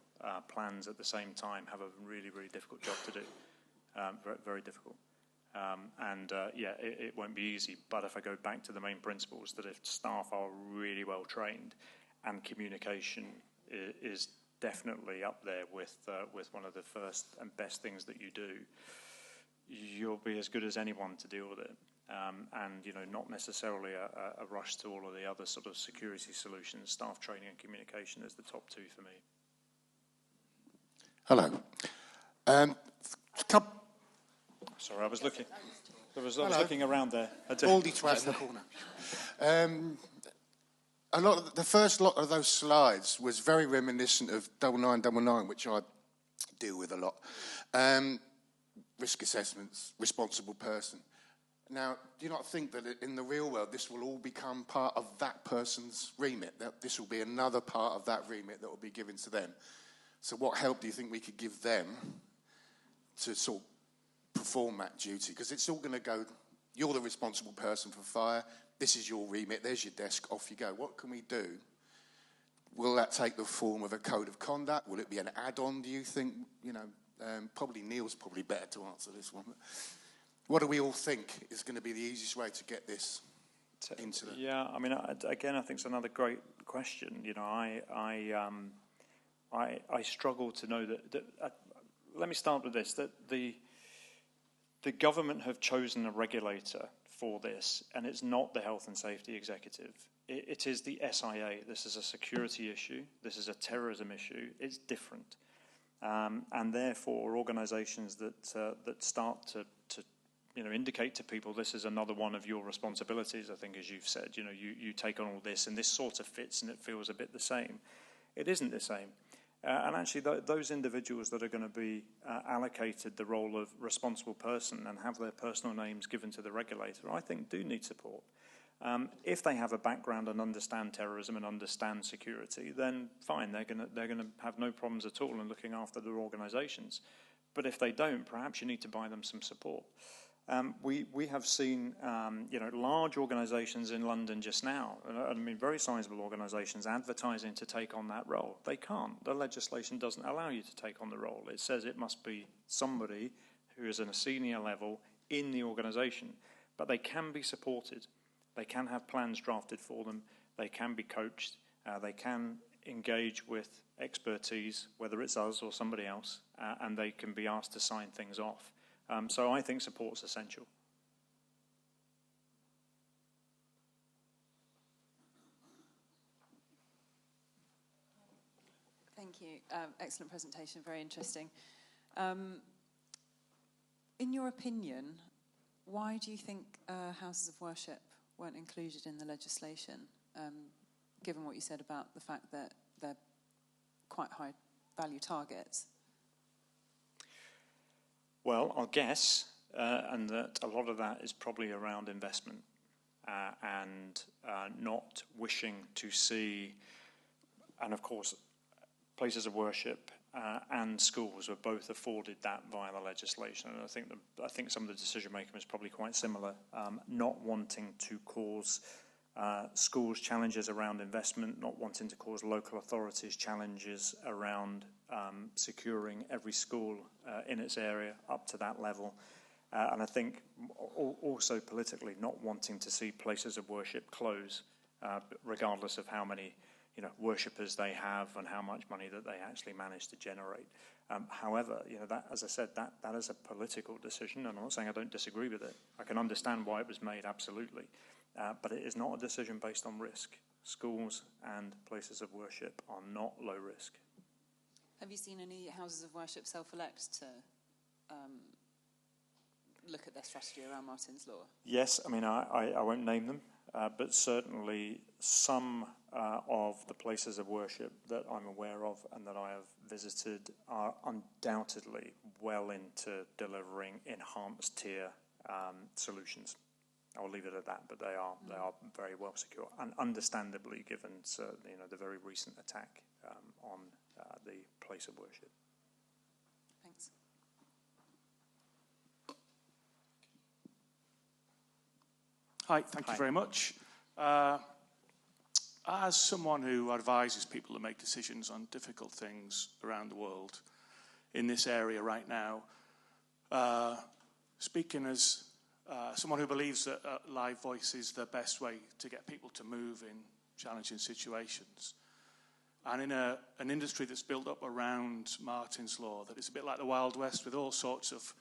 [SPEAKER 2] plans at the same time have a really, really difficult job to do. Very, very difficult. It won't be easy. But if I go back to the main principles, that if staff are really well trained, and communication is definitely up there with one of the first and best things that you do, you'll be as good as anyone to deal with it. Not necessarily a rush to all of the other sort of security solutions. Staff training and communication is the top two for me.
[SPEAKER 6] Hello.
[SPEAKER 2] Sorry, I was looking. I was looking around there.
[SPEAKER 6] Baldy Twas in the corner. a lot of the first lot of those slides was very reminiscent of 9999, which I deal with a lot. Risk assessments, responsible person. Now, do you not think that in the real world this will all become part of that person's remit? That this will be another part of that remit that will be given to them? So what help do you think we could give them to sort of perform that duty? Because it's all going to go, you're the responsible person for fire, this is your remit, there's your desk, off you go. What can we do? Will that take the form of a code of conduct? Will it be an add-on, do you think? You know, probably Neil's probably better to answer this one. What do we all think is going to be the easiest way to get this into the...
[SPEAKER 2] Yeah, I mean, again, I think it's another great question. You know, I struggle to know that let me start with this, that the government have chosen a regulator for this, and it's not the Health and Safety Executive. It is the SIA. This is a security issue. This is a terrorism issue. It's different. And therefore, organisations that start to indicate to people this is another one of your responsibilities, I think, as you've said, you know, you take on all this and this sort of fits and it feels a bit the same. It isn't the same. And actually, those individuals that are going to be allocated the role of responsible person and have their personal names given to the regulator, I think do need support. If they have a background and understand terrorism and understand security, then fine, they're going to have no problems at all in looking after their organisations. But if they don't, perhaps you need to buy them some support. We have seen large organisations in London just now, I mean very sizable organisations advertising to take on that role. They can't. The legislation doesn't allow you to take on the role. It says it must be somebody who is at a senior level in the organisation. But they can be supported. They can have plans drafted for them. They can be coached. They can engage with expertise, whether it's us or somebody else, and they can be asked to sign things off. So I think support's essential.
[SPEAKER 7] Thank you. Excellent presentation, very interesting. In your opinion, why do you think houses of worship weren't included in the legislation, given what you said about the fact that they're quite high value targets?
[SPEAKER 2] Well, I'll guess, and that a lot of that is probably around investment and not wishing to see, and of course, places of worship and schools were both afforded that via the legislation. And I think some of the decision making was probably quite similar, not wanting to cause schools challenges around investment, not wanting to cause local authorities challenges around securing every school in its area up to that level. And I think also politically not wanting to see places of worship close, regardless of how many worshippers they have and how much money that they actually manage to generate. However, that, as I said, that is a political decision, and I'm not saying I don't disagree with it. I can understand why it was made, absolutely. But it is not a decision based on risk. Schools and places of worship are not low risk.
[SPEAKER 7] Have you seen any houses of worship self-elect to look at their strategy around Martyn's Law?
[SPEAKER 2] Yes, I mean, I won't name them, but certainly some of the places of worship that I'm aware of and that I have visited are undoubtedly well into delivering enhanced tier solutions. I'll leave it at that, but they are very well secure, and understandably given the very recent attack on the place of worship.
[SPEAKER 7] Thanks.
[SPEAKER 5] Hi, thank you very much. As someone who advises people to make decisions on difficult things around the world in this area right now, speaking as someone who believes that live voice is the best way to get people to move in challenging situations, and in an industry that's built up around Martyn's Law, that is a bit like the Wild West with all sorts of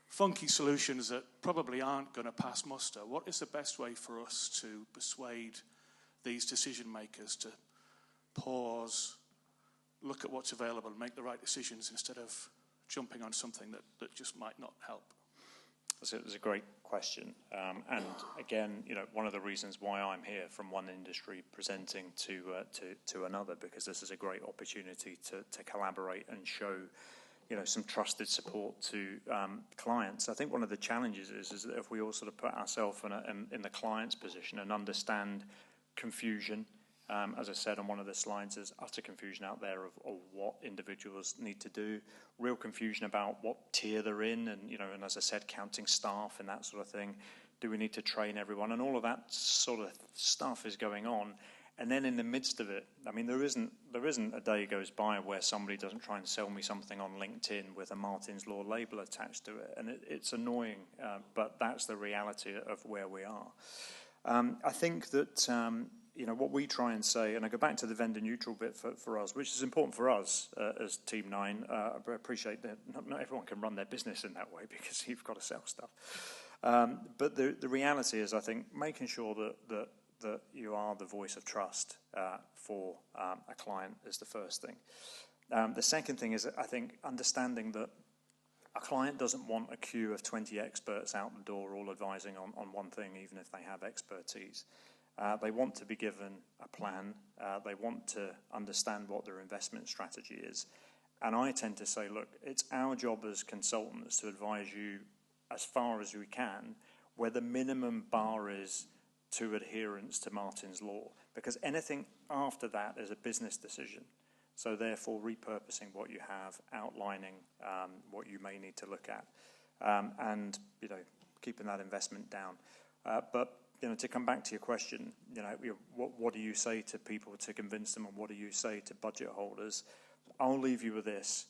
[SPEAKER 5] funky solutions that probably aren't going to pass muster, what is the best way for us to persuade these decision makers to pause, look at what's available and make the right decisions instead of jumping on something that just might not help?
[SPEAKER 2] It's a great question. And again, one of the reasons why I'm here from one industry presenting to another, because this is a great opportunity to collaborate and show, some trusted support to clients. I think one of the challenges is that if we all sort of put ourselves in the client's position and understand confusion, as I said on one of the slides, there's utter confusion out there of what individuals need to do, real confusion about what tier they're in, and and as I said, counting staff and that sort of thing. Do we need to train everyone? And all of that sort of stuff is going on. And then in the midst of it, I mean, there isn't a day goes by where somebody doesn't try and sell me something on LinkedIn with a Martyn's Law label attached to it, and it's annoying, but that's the reality of where we are. I think that what we try and say, and I go back to the vendor neutral bit for us, which is important for us as Team 9. I appreciate that not everyone can run their business in that way because you've got to sell stuff. But the reality is, I think, making sure that you are the voice of trust for a client is the first thing. The second thing is, I think, understanding that a client doesn't want a queue of 20 experts out the door all advising on one thing, even if they have expertise. They want to be given a plan. They want to understand what their investment strategy is. And I tend to say, look, it's our job as consultants to advise you as far as we can where the minimum bar is to adherence to Martyn's Law, because anything after that is a business decision. So therefore, repurposing what you have, outlining what you may need to look at, and keeping that investment down. But to come back to your question, what do you say to people to convince them, and what do you say to budget holders? I'll leave you with this: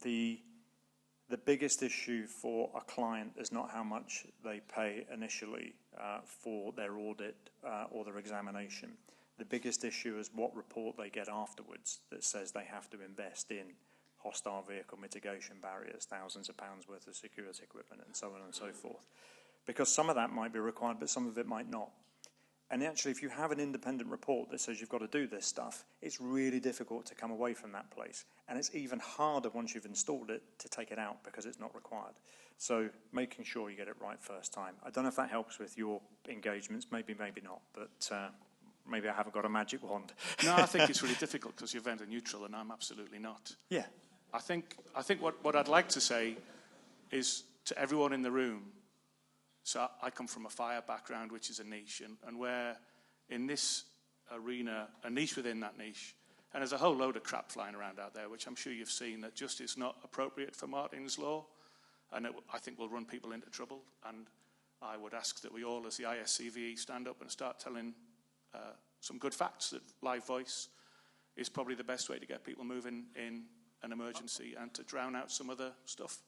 [SPEAKER 2] the biggest issue for a client is not how much they pay initially for their audit or their examination. The biggest issue is what report they get afterwards that says they have to invest in hostile vehicle mitigation barriers, thousands of pounds worth of security equipment, and so on and so forth. Because some of that might be required, but some of it might not. And actually, if you have an independent report that says you've got to do this stuff, it's really difficult to come away from that place. And it's even harder once you've installed it to take it out because it's not required. So making sure you get it right first time. I don't know if that helps with your engagements. Maybe not. But maybe I haven't got a magic wand.
[SPEAKER 5] No, I think it's really difficult because you're vendor neutral and I'm absolutely not.
[SPEAKER 2] Yeah.
[SPEAKER 5] I think what I'd like to say is to everyone in the room, so I come from a fire background, which is a niche, and where in this arena, a niche within that niche, and there's a whole load of crap flying around out there, which I'm sure you've seen, that just is not appropriate for Martyn's Law, and I think will run people into trouble. And I would ask that we all, as the ISCVE, stand up and start telling some good facts, that live voice is probably the best way to get people moving in an emergency and to drown out some other stuff.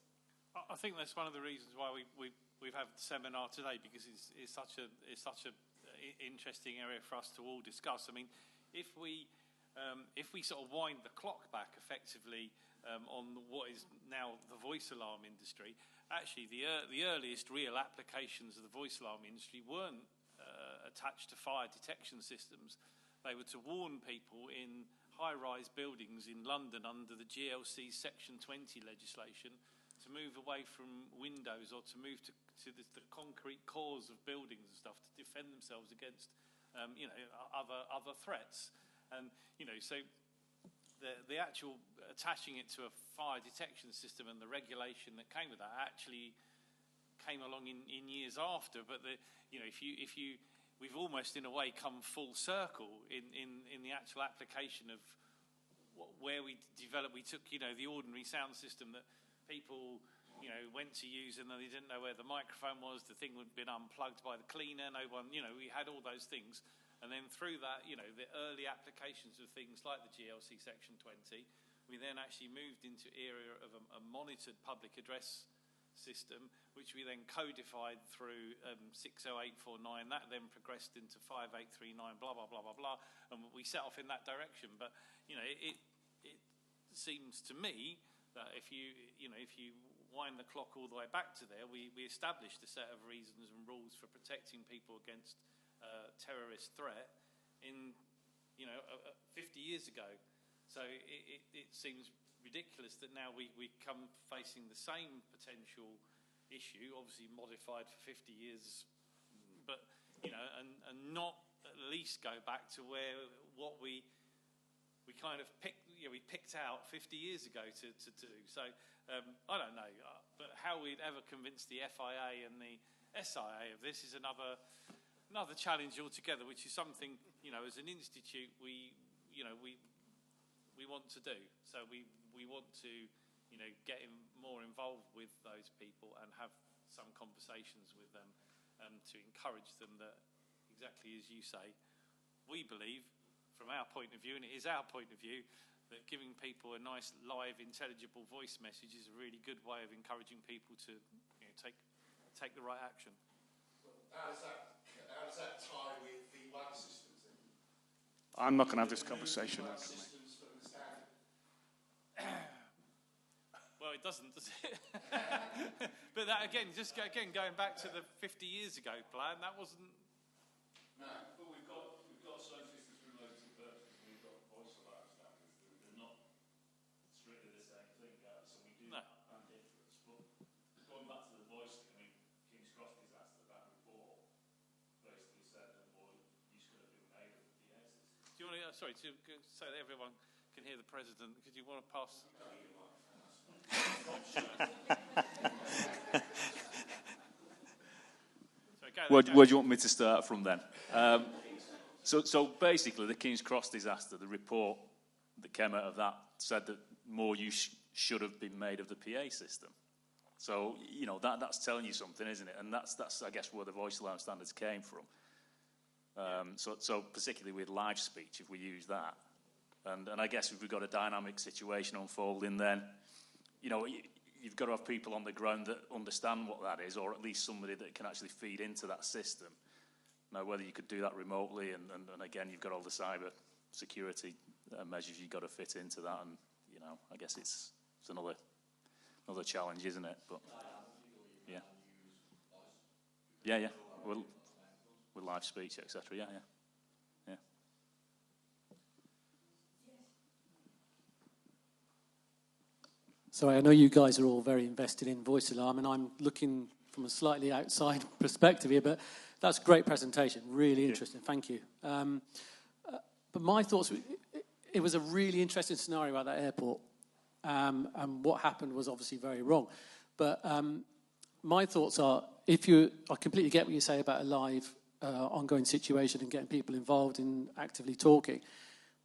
[SPEAKER 1] I think that's one of the reasons why we've had the seminar today, because it's such a interesting area for us to all discuss. I mean, if we sort of wind the clock back effectively on what is now the voice alarm industry, actually the earliest real applications of the voice alarm industry weren't attached to fire detection systems. They were to warn people in high-rise buildings in London under the GLC Section 20 legislation to move away from windows, or to move to the concrete cores of buildings and stuff, to defend themselves against other threats. And so the actual attaching it to a fire detection system and the regulation that came with that actually came along in years after. But we've almost in a way come full circle in the actual application of where we developed. We took the ordinary sound system that people went to use, and then they didn't know where the microphone was. The thing had been unplugged by the cleaner. No one, we had all those things. And then through that, the early applications of things like the GLC Section 20, we then actually moved into area of a monitored public address system, which we then codified through 60849. That then progressed into 5839, blah, blah, blah, blah, blah. And we set off in that direction. But, it seems to me that if you wind the clock all the way back to there, we established a set of reasons and rules for protecting people against terrorist threat in 50 years ago. So it seems ridiculous that now we come facing the same potential issue, obviously modified for 50 years, but and not at least go back to what we kind of picked out 50 years ago to do. So I don't know, but how we'd ever convince the FIA and the SIA of this is another challenge altogether, which is something as an institute we want to do. So we want to get more involved with those people and have some conversations with them to encourage them that, exactly as you say, we believe from our point of view, and it is our point of view, that giving people a nice, live, intelligible voice message is a really good way of encouraging people to take the right action.
[SPEAKER 6] Well, how does that tie with the one systems then?
[SPEAKER 8] I'm not going to have this conversation.
[SPEAKER 1] Well, it doesn't, does it? But that again, going back to the 50 years ago plan, that wasn't.
[SPEAKER 5] No, but we've got some systems for emergency purposes. We've got voice alarm standards. They're not strictly the same thing, so we do have difference. But going back to the voice thing, King's Cross disaster, that report basically said that use could have been made of the PA system.
[SPEAKER 1] Do you want to? Sorry, so that everyone can hear the president. Could you want to pass?
[SPEAKER 9] Where do you want me to start from then? So basically, the King's Cross disaster, the report that came out of that said that more use should have been made of the PA system. So that's telling you something, isn't it? And that's I guess where the voice alarm standards came from. So particularly with live speech, if we use that, and I guess if we've got a dynamic situation unfolding, then you've got to have people on the ground that understand what that is, or at least somebody that can actually feed into that system. Now, whether you could do that remotely, and again, you've got all the cyber security measures you've got to fit into that, and I guess it's another challenge, isn't it? But yeah, well, with live speech, etc. Yeah.
[SPEAKER 10] Sorry, I know you guys are all very invested in voice alarm, and I'm looking from a slightly outside perspective here, but that's a great presentation, really interesting, thank you. But my thoughts, it was a really interesting scenario at that airport, and what happened was obviously very wrong. But my thoughts are, I completely get what you say about a live ongoing situation and getting people involved in actively talking.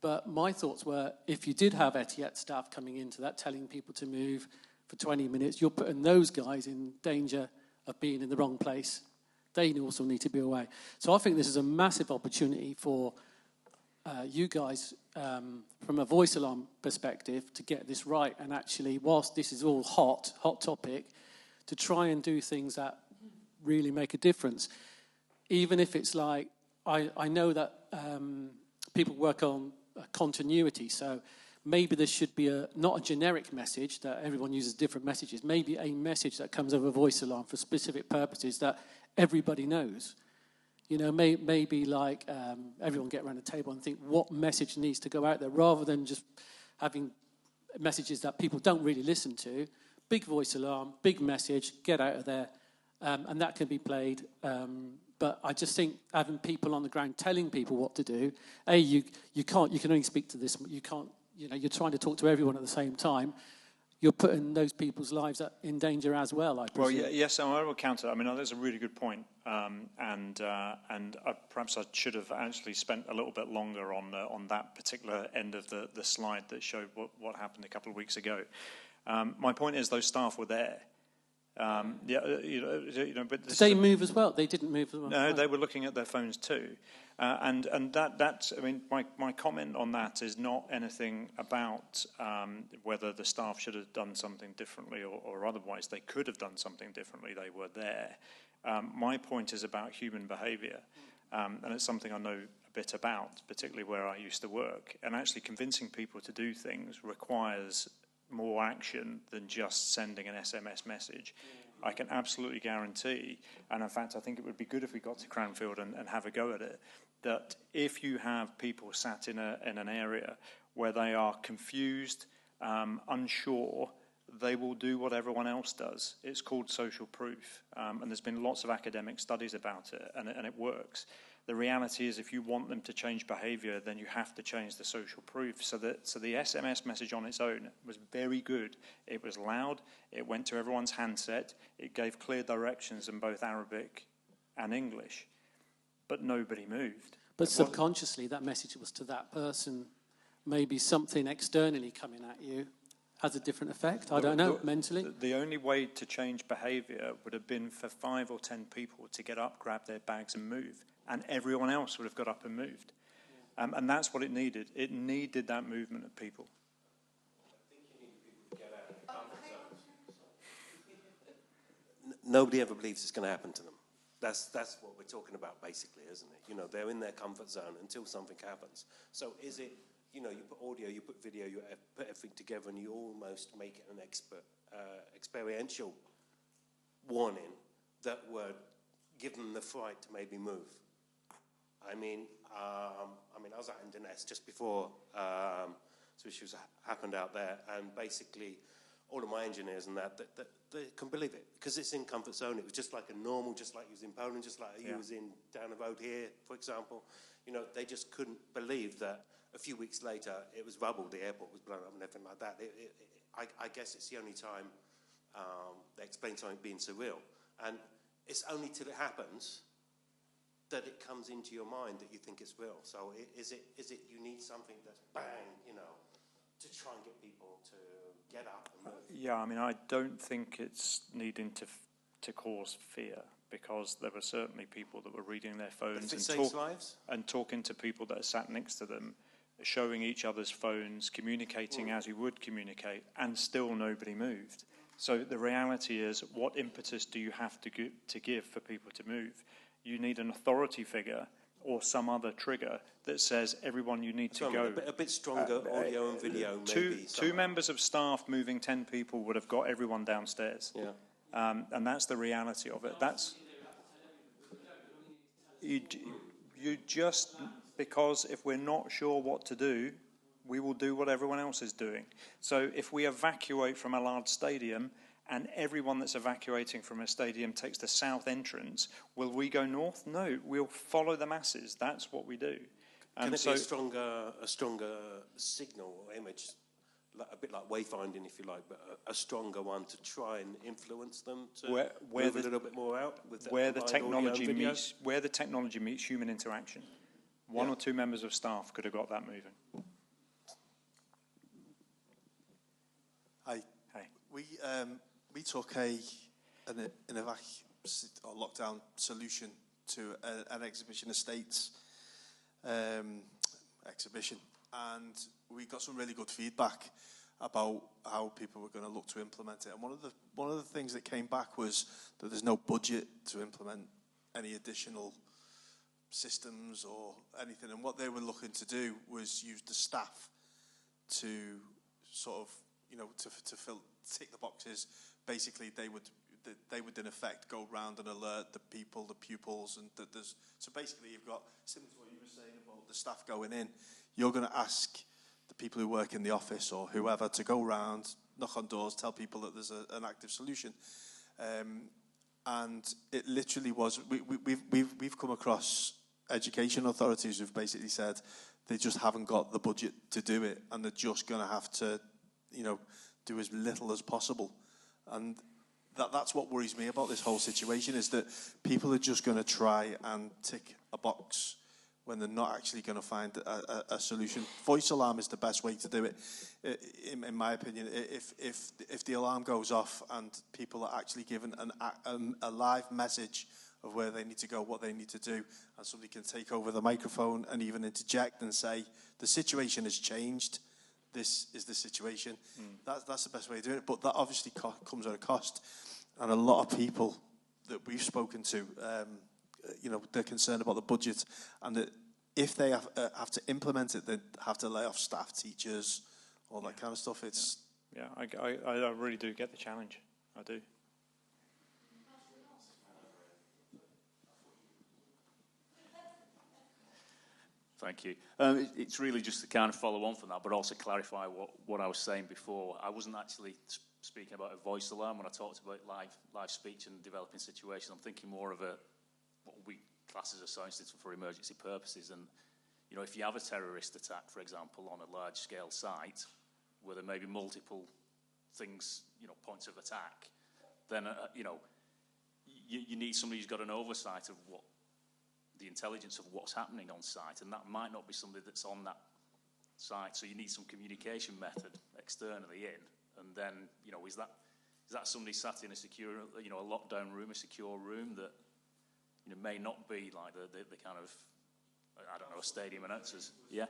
[SPEAKER 10] But my thoughts were, if you did have Etihad staff coming into that, telling people to move for 20 minutes, you're putting those guys in danger of being in the wrong place. They also need to be away. So I think this is a massive opportunity for you guys, from a voice alarm perspective, to get this right. And actually, whilst this is all hot topic, to try and do things that really make a difference. Even if it's like, I know that people work on continuity, so maybe there should be not a generic message that everyone uses different messages, maybe a message that comes over voice alarm for specific purposes that everybody knows. Maybe like everyone get around the table and think what message needs to go out there, rather than just having messages that people don't really listen to. Big voice alarm, big message, get out of there, and that can be played. But I just think having people on the ground telling people what to do, you can only speak to this, you can't, you're trying to talk to everyone at the same time. You're putting those people's lives in danger as well, I presume.
[SPEAKER 2] Well, yes, I will counter. I mean, that's a really good point. And perhaps I should have actually spent a little bit longer on that particular end of the slide that showed what happened a couple of weeks ago. My point is those staff were there. But
[SPEAKER 10] did they move as well? They didn't move as well.
[SPEAKER 2] No, they were looking at their phones too, and that's. I mean, my comment on that is not anything about whether the staff should have done something differently or otherwise. They could have done something differently. They were there. My point is about human behaviour, and it's something I know a bit about, particularly where I used to work. And actually, convincing people to do things requires more action than just sending an SMS message. I can absolutely guarantee, and in fact I think it would be good if we got to Cranfield and have a go at it, that if you have people sat in an area where they are confused, unsure, they will do what everyone else does. It's called social proof, and there's been lots of academic studies about it, and it works. The reality is, if you want them to change behaviour, then you have to change the social proof. So the SMS message on its own was very good. It was loud. It went to everyone's handset. It gave clear directions in both Arabic and English, but nobody moved.
[SPEAKER 10] But subconsciously, that message was to that person. Maybe something externally coming at you has a different effect. I don't know, mentally.
[SPEAKER 2] The only way to change behaviour would have been for 5 or 10 people to get up, grab their bags and move. And everyone else would have got up and moved. And that's what it needed. It needed that movement of people.
[SPEAKER 11] I think you need people to get out of the comfort zone. Nobody ever believes it's going to happen to them. That's what we're talking about, basically, isn't it? You know, they're in their comfort zone until something happens. So is it, you know, you put audio, you put video, you put everything together, and you almost make it an experiential warning that would give them the fright to maybe move. I mean, I was at Inverness just before some issues happened out there, and basically all of my engineers and that they couldn't believe it, because it's in comfort zone. It was just like a normal, just like you was in Poland, just like you was in down the road here, for example. You know, they just couldn't believe that a few weeks later it was rubble, the airport was blown up and everything like that. I guess it's the only time they explain something being surreal. And it's only till it happens that it comes into your mind that you think it's real. So is it you need something that's bang, you know, to try and get people to get up and move?
[SPEAKER 2] Yeah, I mean, I don't think it's needing to cause fear, because there were certainly people that were reading their phones and talking to people that are sat next to them, showing each other's phones, communicating as you would communicate, and still nobody moved. So the reality is, what impetus do you have to give for people to move? You need an authority figure or some other trigger that says, everyone, you need to go.
[SPEAKER 11] A bit stronger audio and video, maybe.
[SPEAKER 2] Two members of staff moving 10 people would have got everyone downstairs.
[SPEAKER 11] Yeah.
[SPEAKER 2] And that's the reality of it. That's you just, because if we're not sure what to do, we will do what everyone else is doing. So if we evacuate from a large stadium and everyone that's evacuating from a stadium takes the south entrance, will we go north? No, we'll follow the masses. That's what we do.
[SPEAKER 11] Can it be a stronger signal or image, a bit like wayfinding, if you like, but a stronger one to try and influence them to move a little bit more out?
[SPEAKER 2] Where the technology meets human interaction. One or two members of staff could have got that moving.
[SPEAKER 12] Hi. We took an lockdown solution to an exhibition estates exhibition, and we got some really good feedback about how people were going to look to implement it. And one of the things that came back was that there's no budget to implement any additional systems or anything, and what they were looking to do was use the staff to sort of, you know, to tick the boxes. Basically, they would in effect go round and alert the people, the pupils, and there's, so basically you've got, similar to what you were saying about the staff going in, you're going to ask the people who work in the office or whoever to go round, knock on doors, tell people that there's an active solution, and it literally was. We've come across education authorities who've basically said they just haven't got the budget to do it, and they're just going to have to, you know, do as little as possible. And that's what worries me about this whole situation, is that people are just going to try and tick a box when they're not actually going to find a solution. Voice alarm is the best way to do it, in my opinion. If the alarm goes off and people are actually given a live message of where they need to go, what they need to do, and somebody can take over the microphone and even interject and say, the situation has changed, this is the situation. That's the best way to do it. But that obviously comes at a cost. And a lot of people that we've spoken to, you know, they're concerned about the budget, and that if they have to implement it, they have to lay off staff, teachers, all that kind of stuff. It's
[SPEAKER 2] I really do get the challenge. I do.
[SPEAKER 9] Thank you. It's really just to kind of follow on from that, but also clarify what I was saying before. I wasn't actually speaking about a voice alarm when I talked about live speech and developing situations. I'm thinking more of what we class as a sound system for emergency purposes. And you know, if you have a terrorist attack, for example, on a large-scale site where there may be multiple things, you know, points of attack, then you know, you need somebody who's got an oversight of what the intelligence of what's happening on site, and that might not be somebody that's on that site. So you need some communication method externally in, and then, you know, is that somebody sat in a secure, you know, a lockdown room, a secure room that, you know, may not be like the kind of, I don't know, a stadium announcers. Yeah.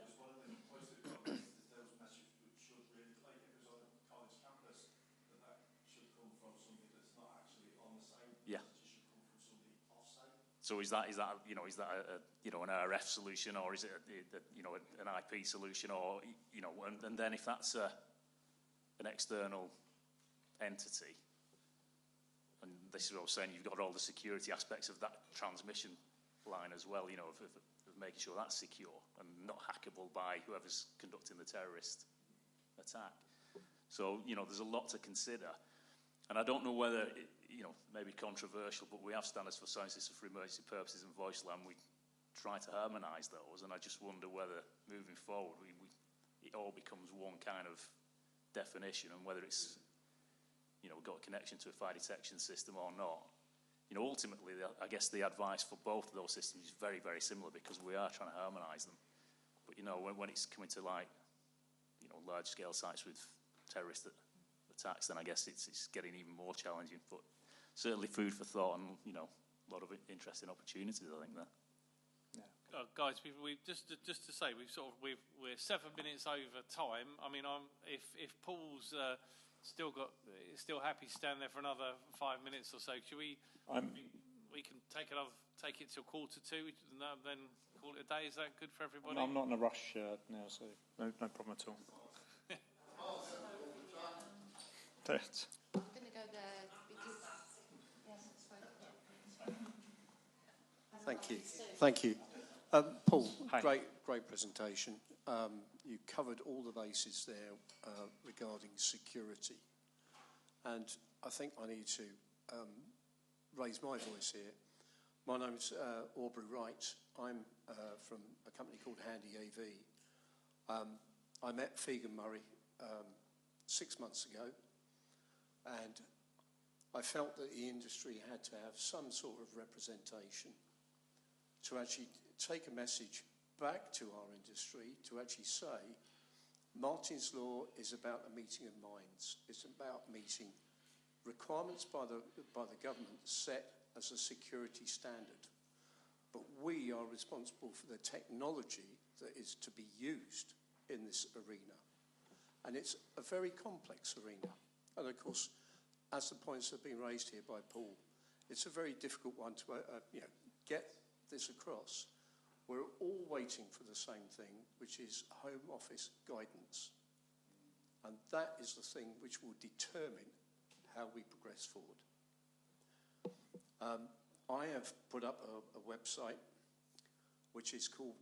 [SPEAKER 9] So is that you know, is that an RF solution, or is it you know, an IP solution, or, you know, and then if that's an external entity, and this is what I was saying, you've got all the security aspects of that transmission line as well, you know, of making sure that's secure and not hackable by whoever's conducting the terrorist attack. So, you know, there's a lot to consider, and I don't know whether you know, maybe controversial, but we have standards for sound systems for emergency purposes and voice alarm. We try to harmonise those, and I just wonder whether moving forward it all becomes one kind of definition, and whether it's, you know, got a connection to a fire detection system or not. You know, ultimately, I guess the advice for both of those systems is very, very similar, because we are trying to harmonise them. But, you know, when it's coming to, like, you know, large-scale sites with terrorist attacks, then I guess it's getting even more challenging. But certainly food for thought, and, you know, a lot of interesting opportunities, I think, there.
[SPEAKER 1] Yeah. Guys, we just to say, we're 7 minutes over time. I mean, if Paul's still happy to stand there for another 5 minutes or so, should we? We can take it till 1:45, and then call it a day. Is that good for everybody?
[SPEAKER 2] I'm not in a rush now, so no problem at all.
[SPEAKER 13] I'm going to go there because. Yes, it's fine.
[SPEAKER 14] Thank you. Paul,
[SPEAKER 2] Hi.
[SPEAKER 14] great presentation. You covered all the bases there regarding security. And I think I need to raise my voice here. My name's Aubrey Wright. I'm from a company called Handy AV. I met Fegan Murray 6 months ago, and I felt that the industry had to have some sort of representation to actually take a message back to our industry, to actually say Martyn's Law is about a meeting of minds. It's about meeting requirements by the government set as a security standard. But we are responsible for the technology that is to be used in this arena. And it's a very complex arena. And of course, as the points have been raised here by Paul, it's a very difficult one to get this across. We're all waiting for the same thing, which is Home Office guidance. And that is the thing which will determine how we progress forward. I have put up a website which is called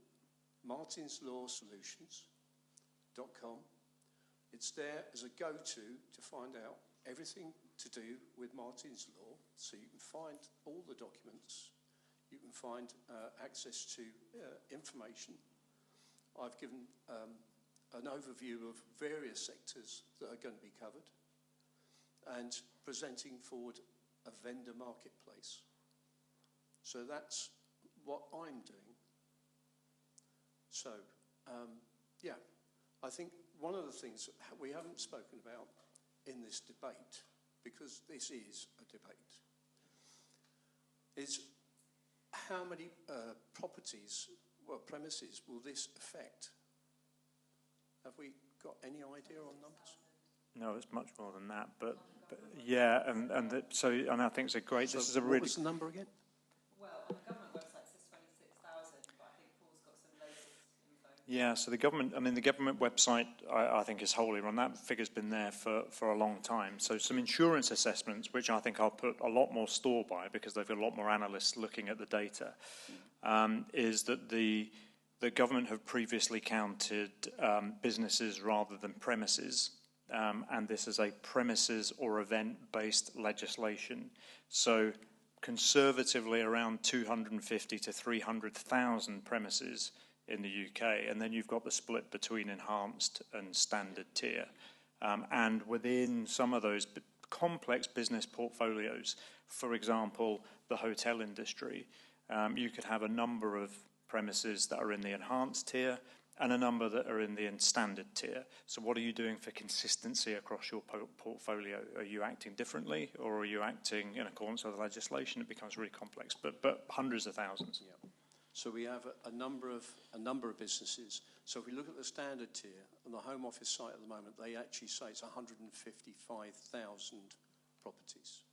[SPEAKER 14] martinslawsolutions.com. It's there as a go-to to find out everything to do with Martyn's Law, so you can find all the documents, you can find access to information. I've given an overview of various sectors that are going to be covered, and presenting forward a vendor marketplace. So that's what I'm doing. So, I think one of the things that we haven't spoken about in this debate, because this is a debate, is how many premises will this affect? Have we got any idea on numbers?
[SPEAKER 2] No, it's much more than that, but yeah, and I think it's a great. This is a really.
[SPEAKER 14] What was the number again?
[SPEAKER 7] Well, on the government website it says 26,000, but I think Paul's got some latest info.
[SPEAKER 2] Yeah, so the government website, I think, is wholly run. That figure's been there for a long time. So some insurance assessments, which I think I'll put a lot more store by because they've got a lot more analysts looking at the data, is that the government have previously counted businesses rather than premises and this is a premises or event-based legislation. So conservatively around 250 to 300,000 premises in the UK, and then you've got the split between enhanced and standard tier. And within some of those complex business portfolios, for example, the hotel industry, you could have a number of premises that are in the enhanced tier and a number that are in the standard tier. So what are you doing for consistency across your portfolio? Are you acting differently, or are you acting in accordance with the legislation? It becomes really complex, but hundreds of thousands.
[SPEAKER 14] Yeah. So we have a number of businesses. So if we look at the standard tier, on the Home Office site at the moment, they actually say it's 155,000 premises.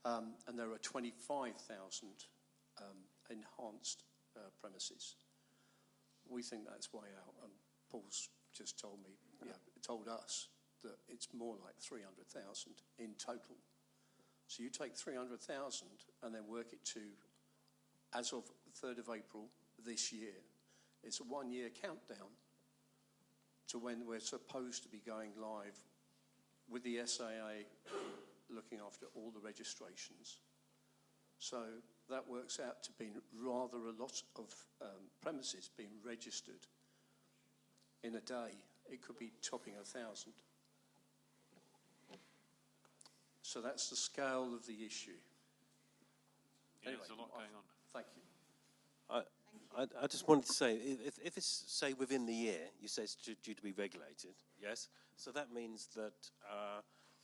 [SPEAKER 14] And there are 25,000 enhanced premises. We think that's way out, and Paul's just told us that it's more like 300,000 in total. So you take 300,000 and then work it to, as of 3rd of April this year, it's a 1-year countdown to when we're supposed to be going live with the SAA looking after all the registrations. So that works out to be rather a lot of premises being registered in a day. It could be topping 1,000. So that's the scale of the issue.
[SPEAKER 1] Yeah,
[SPEAKER 14] Anyway,
[SPEAKER 1] there's a lot going on.
[SPEAKER 14] Thank you.
[SPEAKER 11] I just wanted to say, if it's, say, within the year, you say it's due to be regulated, yes? So that means that,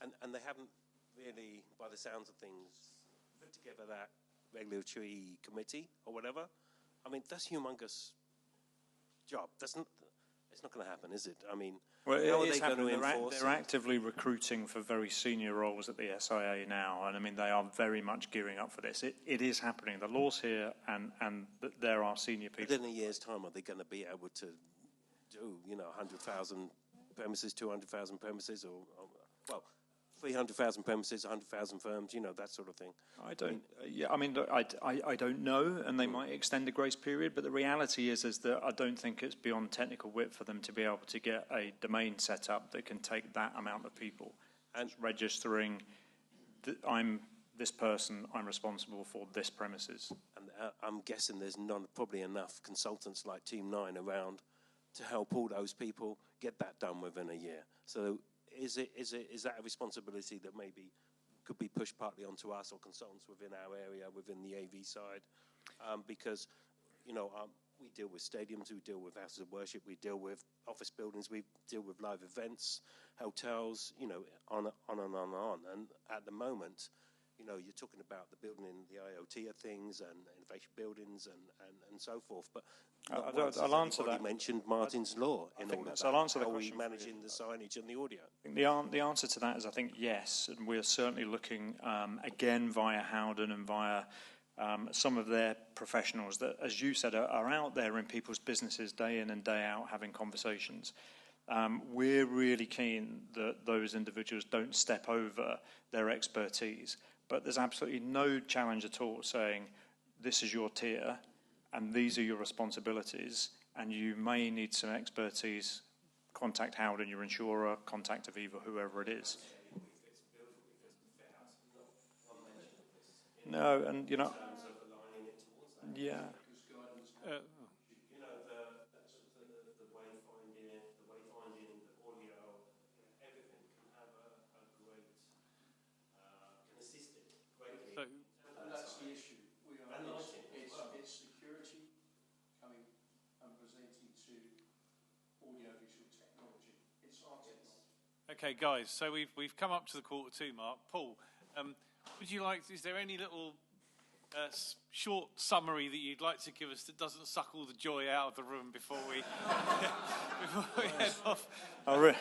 [SPEAKER 11] and they haven't really, by the sounds of things, put together that regulatory committee or whatever. I mean, that's a humongous job. It's not going to happen, is it? I mean,
[SPEAKER 2] well,
[SPEAKER 11] how are they going to enforce?
[SPEAKER 2] They're actively recruiting for very senior roles at the SIA now, and I mean, they are very much gearing up for this. It is happening. The law's here, and there are senior people.
[SPEAKER 11] But in a year's time, are they going to be able to do, 100,000 premises, 200,000 premises, or 300,000 premises, 100,000 firms, that sort of thing?
[SPEAKER 2] I don't know, and they might extend the grace period, but the reality is that I don't think it's beyond technical wit for them to be able to get a domain set up that can take that amount of people and registering that I'm this person, I'm responsible for this premises.
[SPEAKER 11] And I'm guessing there's probably enough consultants like Team 9 around to help all those people get that done within a year. So is that a responsibility that maybe could be pushed partly onto us or consultants within our area, within the AV side? Because, we deal with stadiums, we deal with houses of worship, we deal with office buildings, we deal with live events, hotels, on and on and on. And at the moment, you're talking about the building in the IoT of things and innovation buildings and so forth. But
[SPEAKER 2] I'll answer that.
[SPEAKER 11] You mentioned Martyn's Law in all of that.
[SPEAKER 2] I'll answer the
[SPEAKER 11] How
[SPEAKER 2] question.
[SPEAKER 11] Are we managing the signage and the audio?
[SPEAKER 2] The answer to that is, I think, yes, and we're certainly looking again via Howden and via some of their professionals that, as you said, are out there in people's businesses day in and day out having conversations. We're really keen that those individuals don't step over their expertise. But there's absolutely no challenge at all saying, this is your tier, and these are your responsibilities, and you may need some expertise. Contact Howden, your insurer, contact Aviva, whoever it is. No, and yeah.
[SPEAKER 14] And that's the issue. It's security coming and presenting to audiovisual technology. It's our technology.
[SPEAKER 1] Okay, guys. So we've come up to the 2:15 mark. Paul, would you like? Is there any little short summary that you'd like to give us that doesn't suck all the joy out of the room before we head off?
[SPEAKER 2] I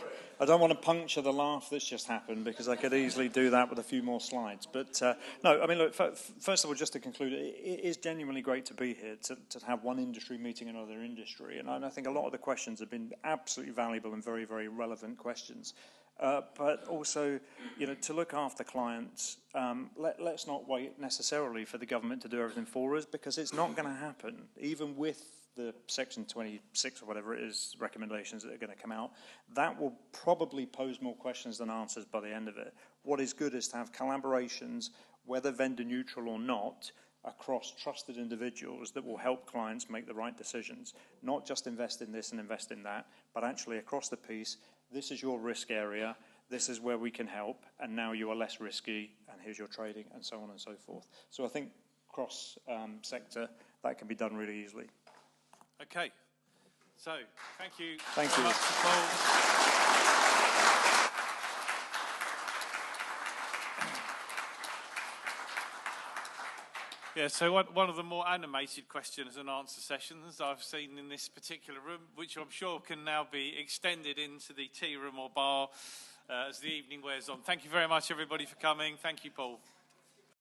[SPEAKER 2] don't want to puncture the laugh that's just happened, because I could easily do that with a few more slides. But no, I mean, look, first of all, just to conclude, it is genuinely great to be here, to have one industry meeting another industry. And I think a lot of the questions have been absolutely valuable and very, very relevant questions. but also, to look after clients. Let's not wait necessarily for the government to do everything for us, because it's not going to happen, even with the Section 26 or whatever it is, recommendations that are going to come out. That will probably pose more questions than answers by the end of it. What is good is to have collaborations, whether vendor neutral or not, across trusted individuals that will help clients make the right decisions. Not just invest in this and invest in that, but actually across the piece, this is your risk area, this is where we can help, and now you are less risky, and here's your trading, and so on and so forth. So I think cross-sector, that can be done really easily.
[SPEAKER 1] Okay. So, thank you
[SPEAKER 2] very
[SPEAKER 1] much, Paul. Yeah, so one of the more animated questions and answer sessions I've seen in this particular room, which I'm sure can now be extended into the tea room or bar as the evening wears on. Thank you very much, everybody, for coming. Thank you, Paul.